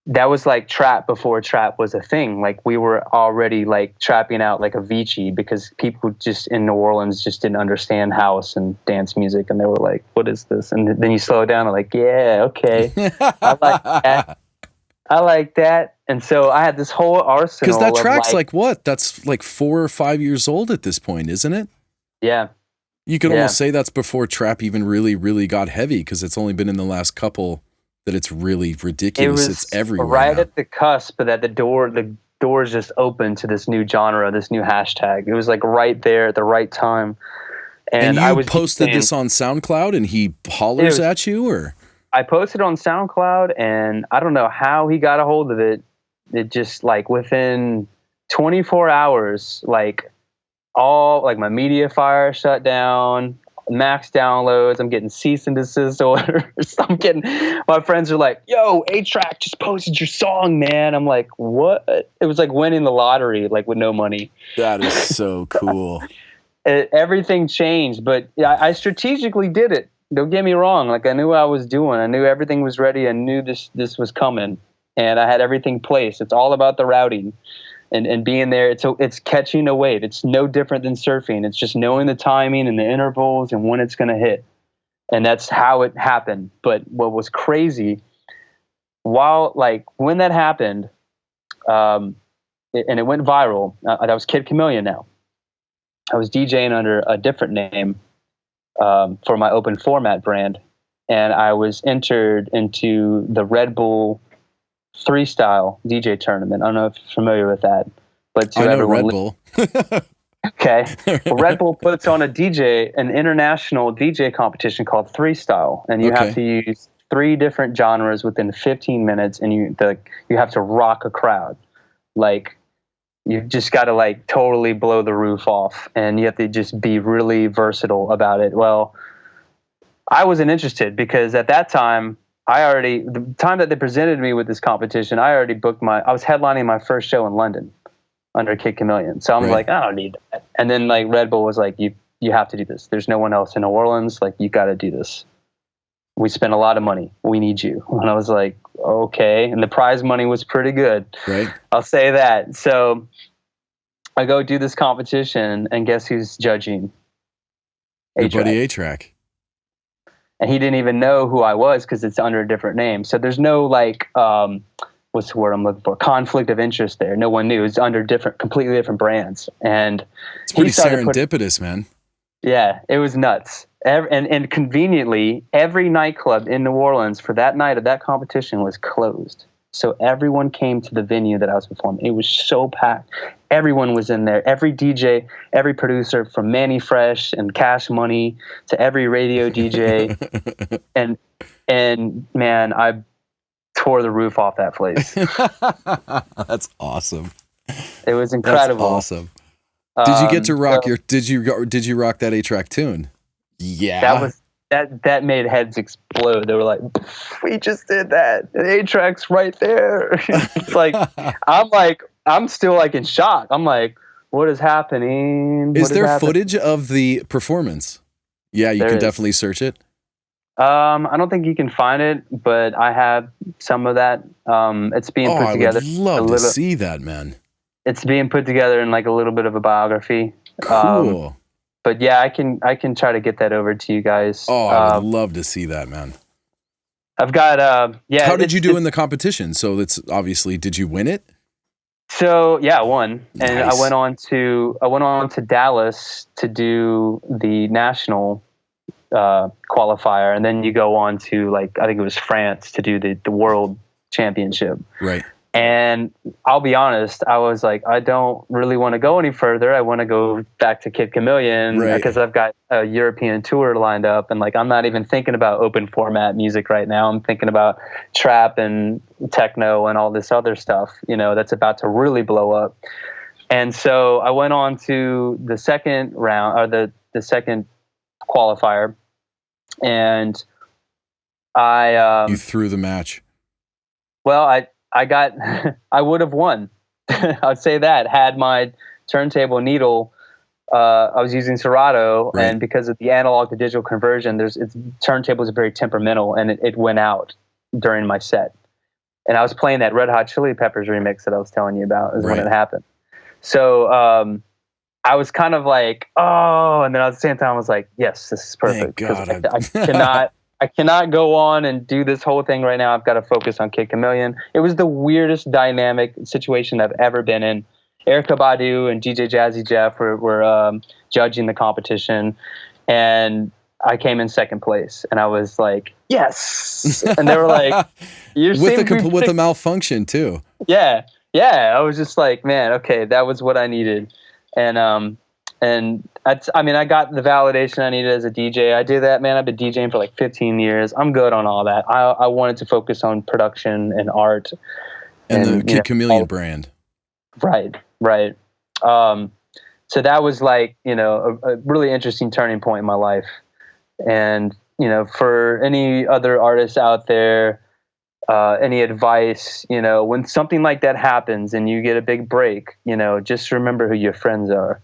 that was like trap before trap was a thing. Like, we were already like trapping out like Avicii, because people just in New Orleans just didn't understand house and dance music, and they were like, what is this? And then you slow it down and like, yeah, okay. I like that. I like that. And so I had this whole arsenal. Because that track's like what? That's like 4 or 5 years old at this point, isn't it? Yeah. You could almost say that's before trap even really, really got heavy, because it's only been in the last couple that it's really ridiculous. It's everywhere right now. at the cusp that the doors just opened to this new genre, this new hashtag. It was like right there at the right time. And you I was posted this on SoundCloud, and he hollers at you, or? I posted on SoundCloud, and I don't know how he got a hold of it. It just like within 24 hours, like all like my media fire shut down, max downloads. I'm getting cease and desist orders. My friends are like, yo, A-Trak just posted your song, man. I'm like, what? It was like winning the lottery, like with no money. That is so cool. Everything changed, but I strategically did it. Don't get me wrong. Like, I knew what I was doing. I knew everything was ready. I knew this was coming, and I had everything placed. It's all about the routing and being there. It's catching a wave. It's no different than surfing. It's just knowing the timing and the intervals and when it's going to hit. And that's how it happened. But what was crazy, when that happened, and it went viral, that was Kid Kamillion now. I was DJing under a different name for my open format brand, and I was entered into the Red Bull Freestyle DJ tournament. I don't know if you're familiar with that, but I know Red Bull. Okay. Well, Red Bull puts on an international DJ competition called Freestyle, and you have to use 3 different genres within 15 minutes, and you have to rock a crowd. Like, you've just got to like totally blow the roof off, and you have to just be really versatile about it. Well, I wasn't interested, because at that time, the time that they presented me with this competition, I already booked I was headlining my first show in London under Kid Kamillion. So I'm like, I don't need that. And then like Red Bull was like, you have to do this. There's no one else in New Orleans. Like, you got to do this. We spent a lot of money. We need you. And I was like, okay. And the prize money was pretty good. Right. I'll say that. So I go do this competition, and guess who's judging? Your buddy A-Trak. And he didn't even know who I was, because it's under a different name. So there's no like, what's the word I'm looking for? Conflict of interest there. No one knew. It's under completely different brands. And it's pretty serendipitous, man. Yeah, it was nuts. And conveniently, every nightclub in New Orleans for that night of that competition was closed. So everyone came to the venue that I was performing. It was so packed. Everyone was in there. Every DJ, every producer, from Mannie Fresh and Cash Money to every radio DJ. and man, I tore the roof off that place. That's awesome. It was incredible. That's awesome. Did you get to rock did you rock that A-Trak tune? Yeah. That made heads explode. They were like, we just did that. The A-Trak's right there. It's like, I'm still like in shock. I'm like, what is happening? Is there footage of the performance? Yeah, you can definitely search it. I don't think you can find it, but I have some of that. It's being put together. I would love to see that, man. It's being put together in like a little bit of a biography. Cool. But yeah, I can try to get that over to you guys. Oh, I would love to see that, man. I've got How did you do in the competition? So that's obviously, did you win it? So yeah, I won, and Nice. I went on to Dallas to do the national qualifier, and then you go on to like, I think it was France, to do the world championship. Right. And I'll be honest, I was like, I don't really want to go any further. I want to go back to Kid Kamillion because I've got a European tour lined up, and like I'm not even thinking about open format music right now. I'm thinking about trap and techno and all this other stuff, you know, that's about to really blow up. And so I went on to the second round, or the second qualifier, and you threw the match. Well, I got, I would have won. I'd say that had my turntable needle, I was using Serato, and because of the analog to digital conversion, turntables are very temperamental, and it went out during my set. And I was playing that Red Hot Chili Peppers remix that I was telling you about is when it happened. So I was kind of like, oh, and then at the same time I was like, yes, this is perfect. Because I cannot go on and do this whole thing right now. I've got to focus on Kid Kamillion. It was the weirdest dynamic situation I've ever been in. Erykah Badu and DJ Jazzy Jeff were judging the competition, and I came in second place, and I was like, yes. And they were like, with a malfunction too. Yeah. I was just like, man, okay, that was what I needed. And I got the validation I needed as a DJ. I did that, man. I've been DJing for like 15 years. I'm good on all that. I wanted to focus on production and art. And the Kid Chameleon brand. Right. So that was like, you know, a really interesting turning point in my life. And, you know, for any other artists out there, any advice, you know, when something like that happens and you get a big break, you know, just remember who your friends are.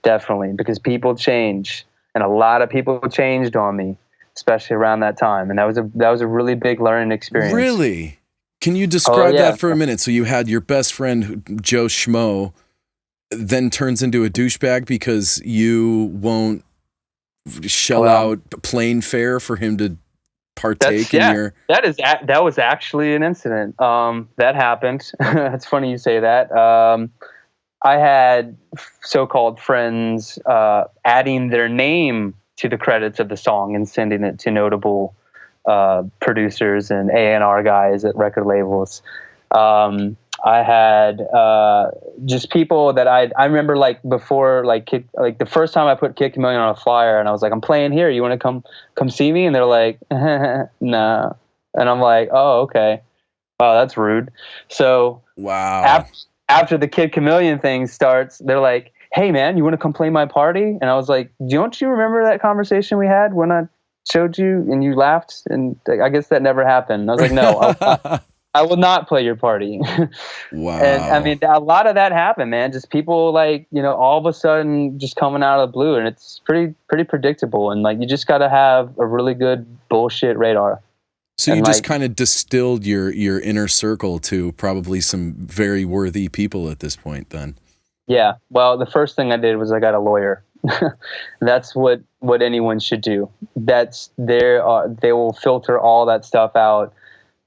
Definitely, because people change, and a lot of people changed on me, especially around that time. And that was a really big learning experience. Really? Can you describe that for a minute? So you had your best friend, Joe Schmo, then turns into a douchebag because you won't shell out plane fare for him to partake in your... That was actually an incident. That happened. It's funny you say that. I had so-called friends adding their name to the credits of the song and sending it to notable producers and A&R guys at record labels. I had just people that I remember, like before, like the first time I put Kid Kamillion on a flyer, and I was like, I'm playing here. You want to come see me? And they're like, no. And I'm like, oh, okay. Wow, that's rude. So wow. After the Kid Kamillion thing starts, they're like, hey, man, you want to come play my party? And I was like, don't you remember that conversation we had when I showed you and you laughed? And I guess that never happened. I was like, no, I will not play your party. Wow. And I mean, a lot of that happened, man. Just people like, you know, all of a sudden just coming out of the blue, and it's pretty predictable. And like, you just got to have a really good bullshit radar. So you just kind of distilled your inner circle to probably some very worthy people at this point then. Yeah. Well, the first thing I did was I got a lawyer. That's what anyone should do. They will filter all that stuff out.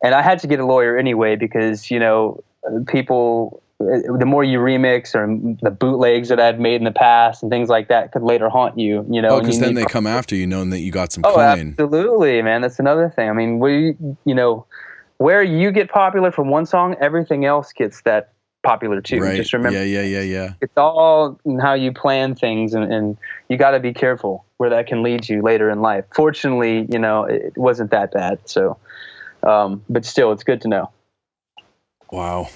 And I had to get a lawyer anyway because, you know, people, the more you remix or the bootlegs that I'd made in the past and things like that could later haunt you, you know. Oh, because then they come after you knowing that you got some coin. Absolutely, man. That's another thing. I mean, where you get popular from one song, everything else gets that popular too. Right. Just remember. Yeah. It's all in how you plan things, and you got to be careful where that can lead you later in life. Fortunately, you know, it wasn't that bad. So, but still, it's good to know. Wow.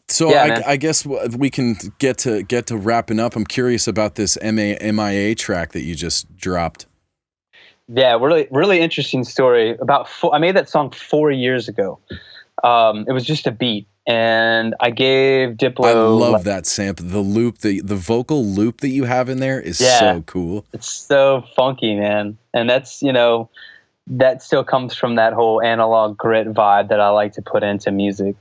So yeah, I guess we can get to wrapping up. I'm curious about this M.I.A track that you just dropped. Yeah, really interesting story. I made that song 4 years ago. It was just a beat, and I gave Diplo. I love that sample. The loop, the vocal loop that you have in there is so cool. It's so funky, man. And that's, you know, that still comes from that whole analog grit vibe that I like to put into music.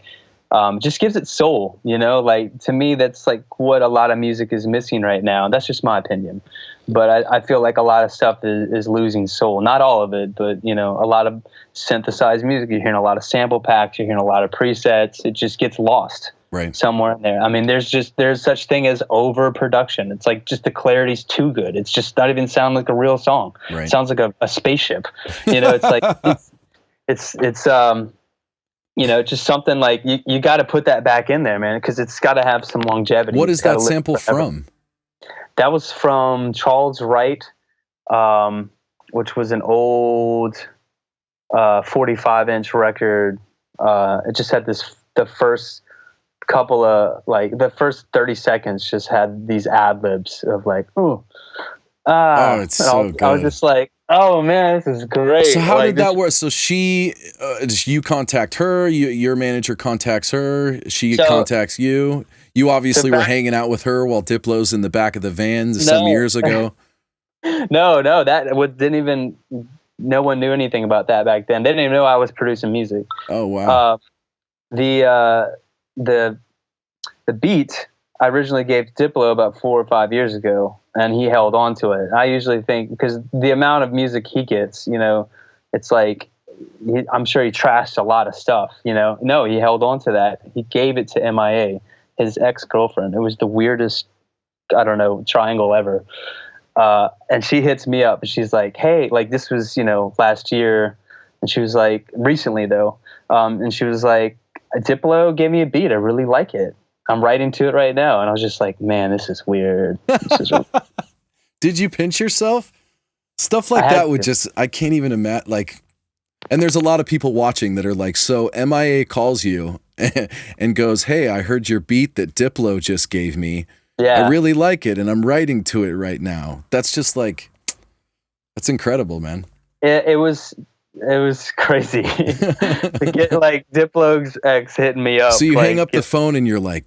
Just gives it soul, you know, like to me, that's like what a lot of music is missing right now. That's just my opinion. But I feel like a lot of stuff is losing soul. Not all of it, but, you know, a lot of synthesized music, you're hearing a lot of sample packs, you're hearing a lot of presets. It just gets lost somewhere in there. I mean, there's such thing as overproduction. It's like just the clarity's too good. It's just not even sound like a real song. It sounds like a spaceship. You know, it's like, it's You know, just something like you got to put that back in there, man, because it's got to have some longevity. What is that sample from? That was from Charles Wright, which was an old 45-inch record. It just had the first couple of, like, the first 30 seconds just had these ad libs of like, oh, it's so good. I was just like, oh man, this is great. So how like, did that work? So she, you contact her, your manager contacts her, she contacts you. You obviously were hanging out with her while Diplo's in the back of the van some years ago. No, didn't even, no one knew anything about that back then. They didn't even know I was producing music. Oh, wow. The beat I originally gave Diplo about 4 or 5 years ago, and he held on to it. I usually think, because the amount of music he gets, you know, it's like, I'm sure he trashed a lot of stuff, you know. No, he held on to that. He gave it to M.I.A, his ex-girlfriend. It was the weirdest, I don't know, triangle ever. And she hits me up and she's like, hey, like, this was, you know, last year. And she was like, recently though. And she was like, Diplo gave me a beat. I really like it. I'm writing to it right now. And I was just like, man, this is weird. Did you pinch yourself? Stuff like that would just, I can't even imagine, like, and there's a lot of people watching that are like, so M.I.A calls you and goes, hey, I heard your beat that Diplo just gave me. Yeah. I really like it, and I'm writing to it right now. That's just like, that's incredible, man. It was crazy to get like Diplo's ex hitting me up. So you hang up the phone and you're like,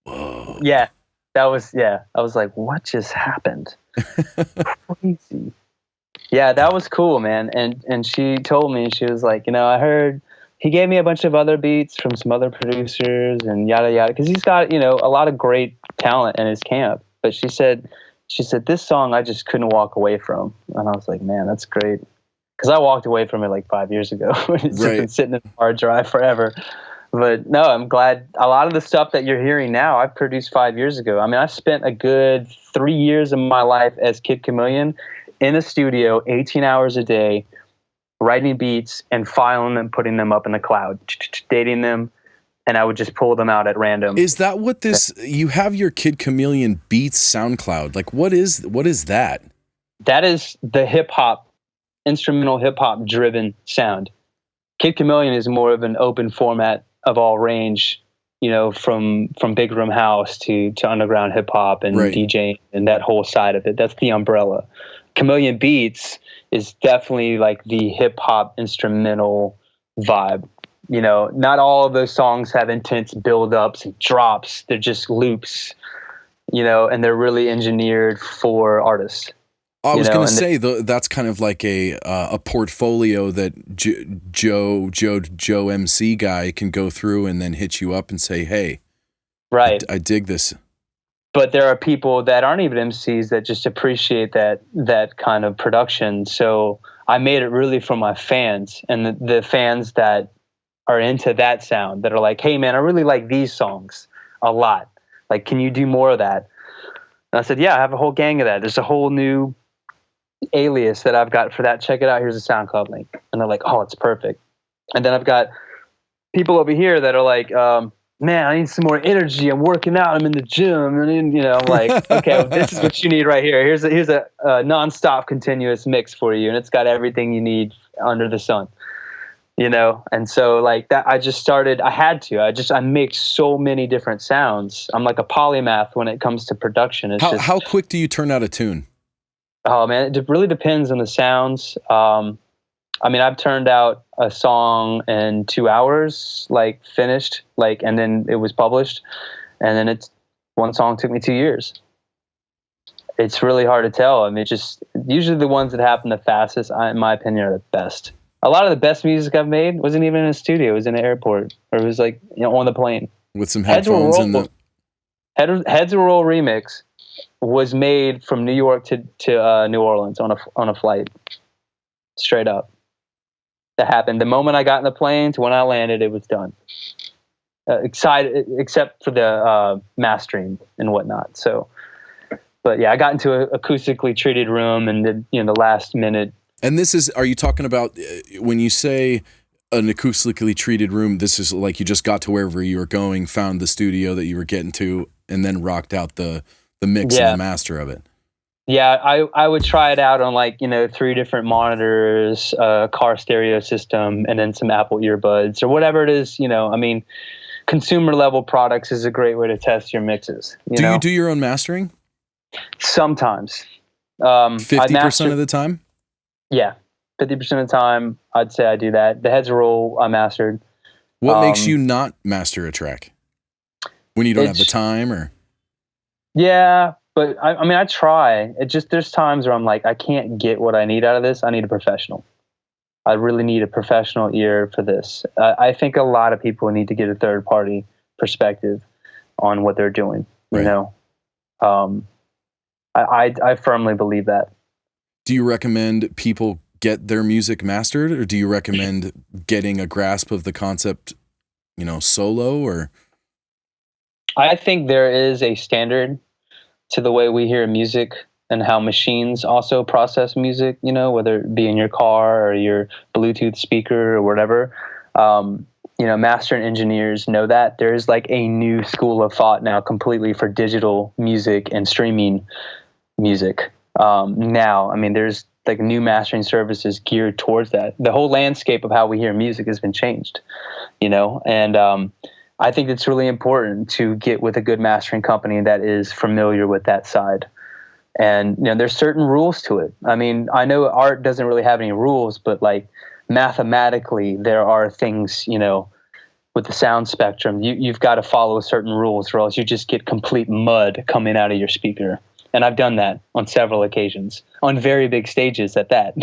whoa. Yeah, I was like, what just happened? Crazy. Yeah, that was cool, man. And she told me, she was like, you know, I heard he gave me a bunch of other beats from some other producers and yada yada, because he's got, you know, a lot of great talent in his camp. But she said this song I just couldn't walk away from, and I was like, man, that's great, because I walked away from it like 5 years ago. It's just been sitting in the hard drive forever. But no, I'm glad. A lot of the stuff that you're hearing now, I produced 5 years ago. I mean, I spent a good 3 years of my life as Kid Kamillion in a studio, 18 hours a day, writing beats and filing them, putting them up in the cloud, dating them, and I would just pull them out at random. Is that what this, you have your Kid Kamillion Beats SoundCloud? Like, what is that? That is the hip-hop, instrumental hip-hop driven sound. Kid Kamillion is more of an open format of all range, you know, from big room house to underground hip-hop and DJing and that whole side of it. That's the umbrella. Kamillion Beats is definitely like the hip-hop instrumental vibe. You know, not all of those songs have intense build-ups and drops. They're just loops, you know, and they're really engineered for artists. I was going to say, that's kind of like a portfolio that Joe MC guy can go through and then hit you up and say, hey, I dig this. But there are people that aren't even MCs that just appreciate that kind of production. So I made it really for my fans, and the fans that are into that sound, that are like, hey man, I really like these songs a lot. Like, can you do more of that? And I said, yeah, I have a whole gang of that. There's a whole new alias that I've got for that. Check it out. Here's a SoundCloud link. And they're like, oh, it's perfect. And then I've got people over here that are like, man, I need some more energy. I'm working out. I'm in the gym. And, you know, I'm like, okay, well, this is what you need right here. Here's a nonstop continuous mix for you. And it's got everything you need under the sun, you know? And so like that, I make so many different sounds. I'm like a polymath when it comes to production. How quick do you turn out a tune? Oh man, it really depends on the sounds. I mean, I've turned out a song in 2 hours, like finished, like, and then it was published, and then one song took me 2 years. It's really hard to tell. I mean, usually the ones that happen the fastest, in my opinion, are the best. A lot of the best music I've made wasn't even in a studio; it was in an airport, or it was like, you know, on the plane with some headphones and the Heads Will Roll remix was made from New York to New Orleans on a flight, straight up. That happened the moment I got in the plane to when I landed. It was done. Excited, except for the mastering and whatnot. So, but yeah, I got into an acoustically treated room and did, you know, the last minute. And this is, are you talking about when you say an acoustically treated room. This is like you just got to wherever you were going, found the studio that you were getting to, and then rocked out the mix and the master of it. Yeah, I would try it out on like, 3 different monitors, car stereo system, and then some Apple earbuds or whatever it is. I mean, consumer level products is a great way to test your mixes. Do you do your own mastering? Sometimes. 50% of the time? Yeah, 50% of the time, I'd say I do that. The heads roll, I mastered. What makes you not master a track? When you don't have the time, or? Yeah, but I mean, I try. It just, there's times where I'm like, I can't get what I need out of this. I need a professional. I really need a professional ear for this. I think a lot of people need to get a third party perspective on what they're doing. Right. I firmly believe that. Do you recommend people get their music mastered, or do you recommend getting a grasp of the concept, solo? Or I think there is a standard to the way we hear music and how machines also process music, whether it be in your car or your Bluetooth speaker or whatever. Master and engineers know that. There's like a new school of thought now completely for digital music and streaming music. Now, I mean, there's like new mastering services geared towards that. The whole landscape of how we hear music has been changed, and I think it's really important to get with a good mastering company that is familiar with that side. And, there's certain rules to it. I mean, I know art doesn't really have any rules, but like mathematically, there are things, with the sound spectrum, you've got to follow certain rules or else you just get complete mud coming out of your speaker. And I've done that on several occasions, on very big stages at that.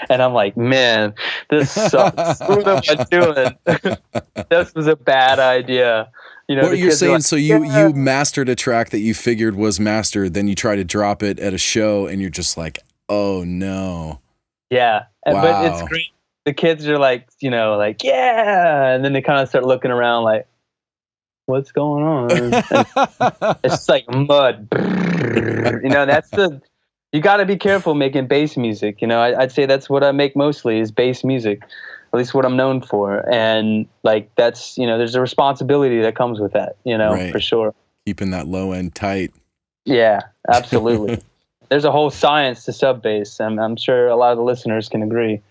And I'm like, man, this sucks. What am I doing? This was a bad idea. What you're saying, like, so you mastered a track that you figured was mastered, then you try to drop it at a show, and you're just like, oh, no. Yeah, wow. But it's great. The kids are like, yeah, and then they kind of start looking around like, what's going on? It's like mud. You got to be careful making bass music. I'd say that's what I make mostly is bass music, at least what I'm known for. And like, that's, there's a responsibility that comes with that, right. For sure. Keeping that low end tight. Yeah, absolutely. There's a whole science to sub bass, and I'm sure a lot of the listeners can agree.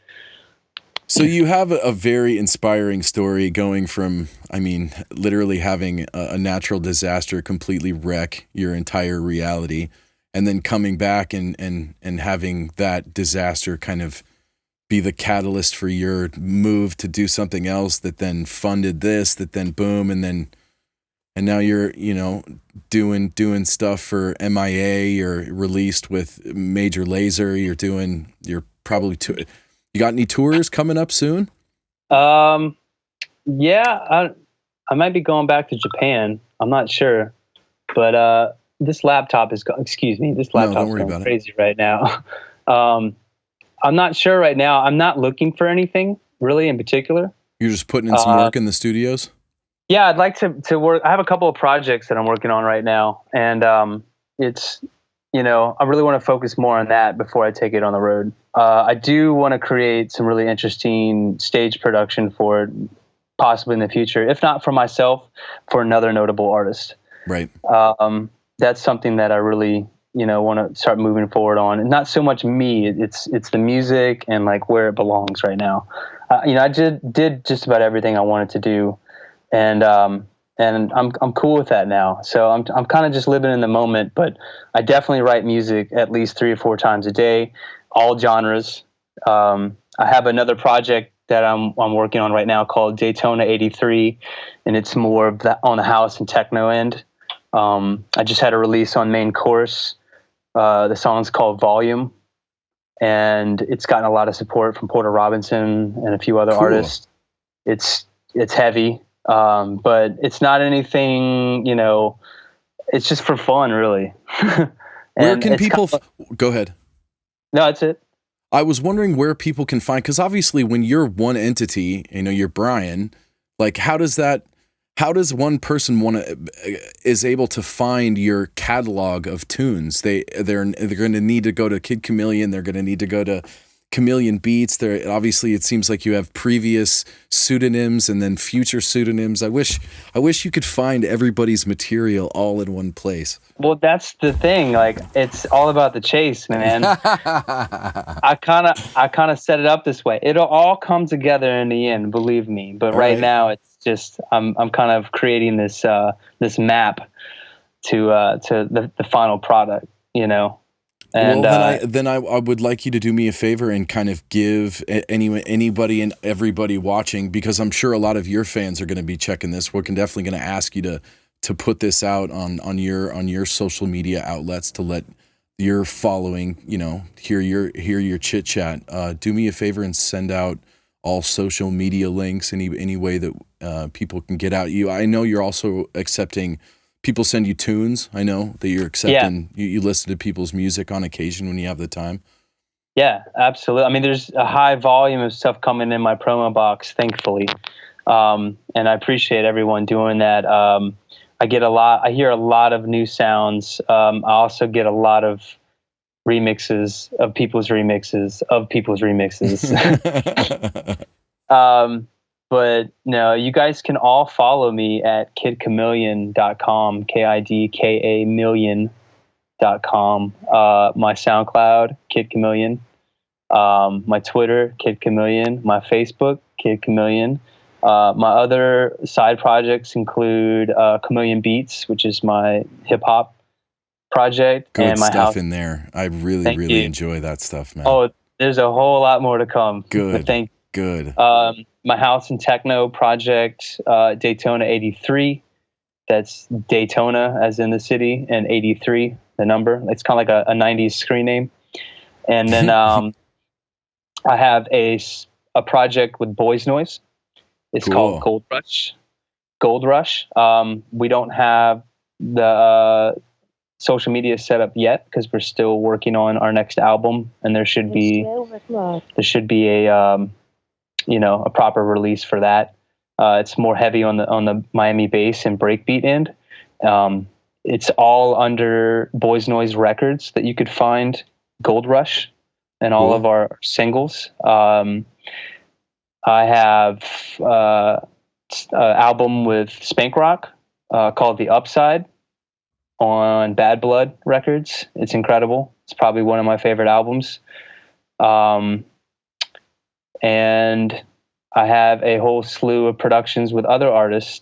So you have a very inspiring story going from, I mean, literally having a natural disaster completely wreck your entire reality, and then coming back and having that disaster kind of be the catalyst for your move to do something else that then funded this, that then boom, and now you're, doing stuff for M.I.A. You're released with Major Lazer. You're probably you got any tours coming up soon? Yeah, I might be going back to Japan. I'm not sure, but this laptop is going crazy right now. I'm not sure right now. I'm not looking for anything really in particular. You're just putting in some work in the studios? Yeah, I'd like to work. I have a couple of projects that I'm working on right now, and it's, I really want to focus more on that before I take it on the road. I do want to create some really interesting stage production for it, possibly in the future, if not for myself, for another notable artist. Right. That's something that I really, want to start moving forward on. And not so much me, it's the music and like where it belongs right now. I did just about everything I wanted to do, and I'm cool with that now. So I'm kind of just living in the moment, but I definitely write music at least 3 or 4 times a day, all genres. I have another project that I'm working on right now called Daytona 83, and it's more of that on the house and techno end. I just had a release on Main Course. The song's called Volume, and it's gotten a lot of support from Porter Robinson and a few other artists. It's heavy. But it's not anything, it's just for fun, really. Where can people go ahead? No, that's it. I was wondering where people can find, because obviously when you're one entity, you're Bryan, like how does one person is able to find your catalog of tunes? They're going to need to go to Kid Kamillion. They're going to need to go to Chameleon Beats. There, obviously, it seems like you have previous pseudonyms and then future pseudonyms. I wish you could find everybody's material all in one place. Well, that's the thing. Like, it's all about the chase, man. I kind of set it up this way. It'll all come together in the end, believe me. But right now, it's just I'm kind of creating this map to the final product, you know. And then I would like you to do me a favor and kind of give anybody and everybody watching, because I'm sure a lot of your fans are going to be checking this. We're definitely going to ask you to put this out on your social media outlets to let your following, you know, hear your chit chat. Do me a favor and send out all social media links, any way that people can get out you. I know you're also accepting. People send you tunes. I know that you're accepting. Yeah. You listen to people's music on occasion when you have the time. Yeah, absolutely. I mean, there's a high volume of stuff coming in my promo box, thankfully, and I appreciate everyone doing that. I hear a lot of new sounds. I also get a lot of remixes of people's remixes of people's remixes. But no, you guys can all follow me at kidkamillion.com, KIDKA million.com. My SoundCloud, Kid Kamillion. My Twitter, Kid Kamillion. My Facebook, Kid Kamillion. My other side projects include Chameleon Beats, which is my hip hop project. Good and my stuff house. In there. I really enjoy that stuff, man. Oh, there's a whole lot more to come. Good. Good. My house and techno project, Daytona 83. That's Daytona as in the city, and 83, the number. It's kind of like a 90s screen name. And then I have a project with Boys Noize. It's called Gold Rush. Gold Rush. We don't have the social media set up yet because we're still working on our next album, and there should be a a proper release for that. It's more heavy on the Miami bass and breakbeat end. It's all under Boys Noize Records that you could find Gold Rush and all of our singles. I have an album with Spank Rock called The Upside on Bad Blood Records. It's incredible. It's probably one of my favorite albums. And I have a whole slew of productions with other artists,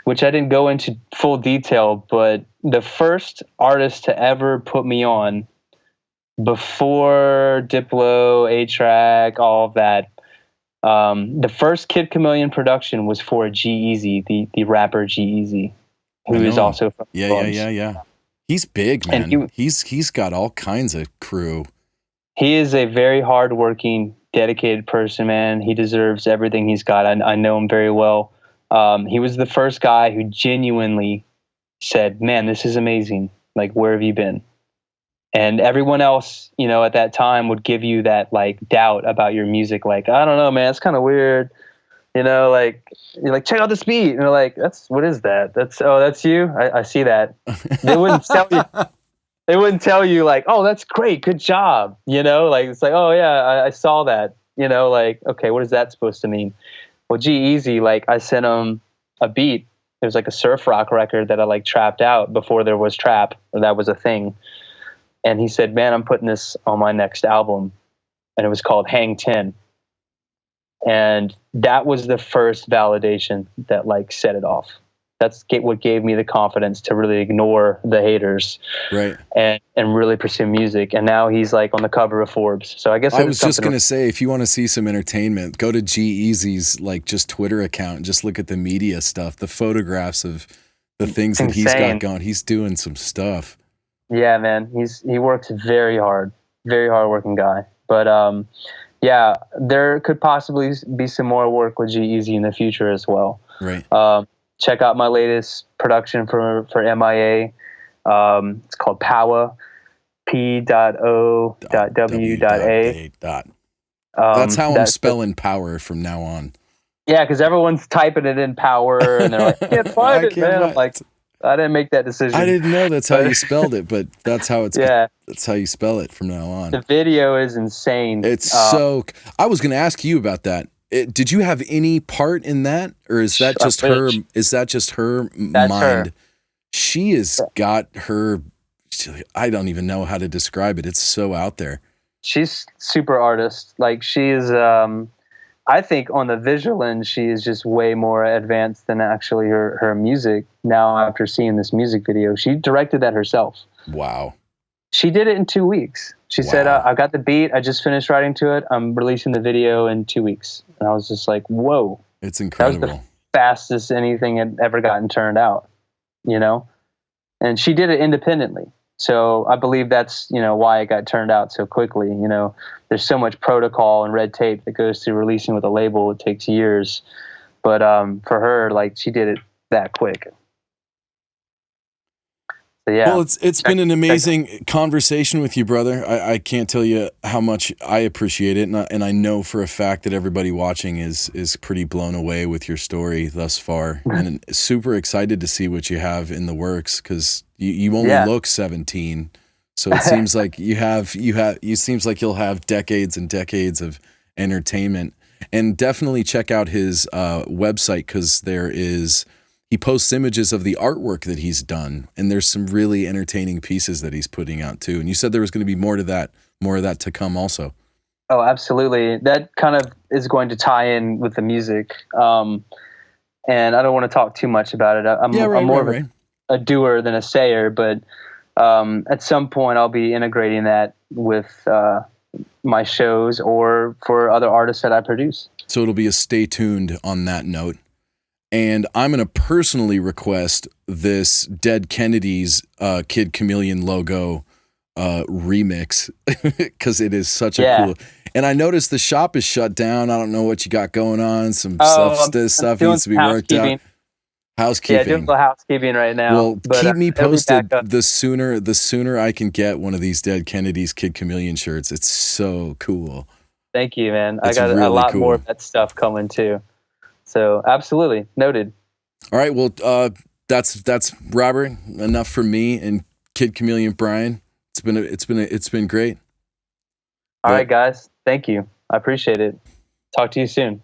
which I didn't go into full detail, but the first artist to ever put me on before Diplo, A-Trak, all of that, the first Kid Kamillion production was for G-Eazy, the rapper G-Eazy, who is also from Yeah. He's big, man. And he's got all kinds of crew. He is a very hardworking, dedicated person, man. He deserves everything he's got. I know him very well. He was the first guy who genuinely said, man, this is amazing. Like, where have you been? And everyone else, at that time would give you that like doubt about your music. Like, I don't know, man, it's kind of weird. Like you're like, check out this beat. And they're like, what is that? That's you? I see that. They wouldn't tell you. They wouldn't tell you like, oh, that's great. Good job. Like, it's like, oh yeah, I saw that, like, okay, what is that supposed to mean? Well, G-Eazy, like I sent him a beat. It was like a surf rock record that I like trapped out before there was trap, or that was a thing. And he said, man, I'm putting this on my next album. And it was called Hang 10. And that was the first validation that like set it off. That's what gave me the confidence to really ignore the haters, right? And really pursue music. And now he's like on the cover of Forbes. So I guess I was just gonna say, if you want to see some entertainment, go to G-Eazy's like just Twitter account and just look at the media stuff, the photographs of the things that he's got going. He's doing some stuff. Yeah, man. He works very hard, very hardworking guy. But yeah, there could possibly be some more work with G-Eazy in the future as well. Right. Check out my latest production for M.I.A. It's called Power, P.O.W.A. That's how I'm spelling power from now on. Yeah, because everyone's typing it in power, and they're like, I can't find it, man. I'm like, I didn't make that decision. I didn't know that's how you spelled it, but that's how that's how you spell it from now on. The video is insane. It's so. I was going to ask you about that. Did you have any part in that, or is that just her? Is that just her That's mind? her. She has got her. I don't even know how to describe it. It's so out there. She's super artist. Like she is. I think on the visual end, she is just way more advanced than actually her music. Now, after seeing this music video, she directed that herself. Wow. She did it in 2 weeks. She said, I got the beat. I just finished writing to it. I'm releasing the video in 2 weeks. And I was just like, whoa. It's incredible. That was the fastest anything had ever gotten turned out, you know? And she did it independently. So I believe that's, you know, why it got turned out so quickly. You know, there's so much protocol and red tape that goes through releasing with a label. It takes years. But for her, like, she did it that quick. So, yeah. Well, it's been an amazing conversation with you, brother. I can't tell you how much I appreciate it. And I know for a fact that everybody watching is pretty blown away with your story thus far. And super excited to see what you have in the works, because you only look 17. So it seems like seems like you'll have decades and decades of entertainment. And definitely check out his website, because he posts images of the artwork that he's done, and there's some really entertaining pieces that he's putting out too. And you said there was going to be more of that to come also. Oh, absolutely. That kind of is going to tie in with the music. And I don't want to talk too much about it. I'm more of a doer than a sayer, but at some point I'll be integrating that with my shows or for other artists that I produce. So it'll be a stay tuned on that note. And I'm going to personally request this Dead Kennedys Kid Kamillion logo remix, because it is such a cool. And I noticed the shop is shut down. I don't know what you got going on. Some stuff needs to be worked out. Housekeeping. Yeah, doing the housekeeping right now. Well, keep me posted. The sooner I can get one of these Dead Kennedys Kid Kamillion shirts. It's so cool. Thank you, man. I got a lot more of that stuff coming too. So absolutely noted. All right, well, that's Robert. Enough for me and Kid Kamillion, Bryan. It's been great. All right, guys. Thank you. I appreciate it. Talk to you soon.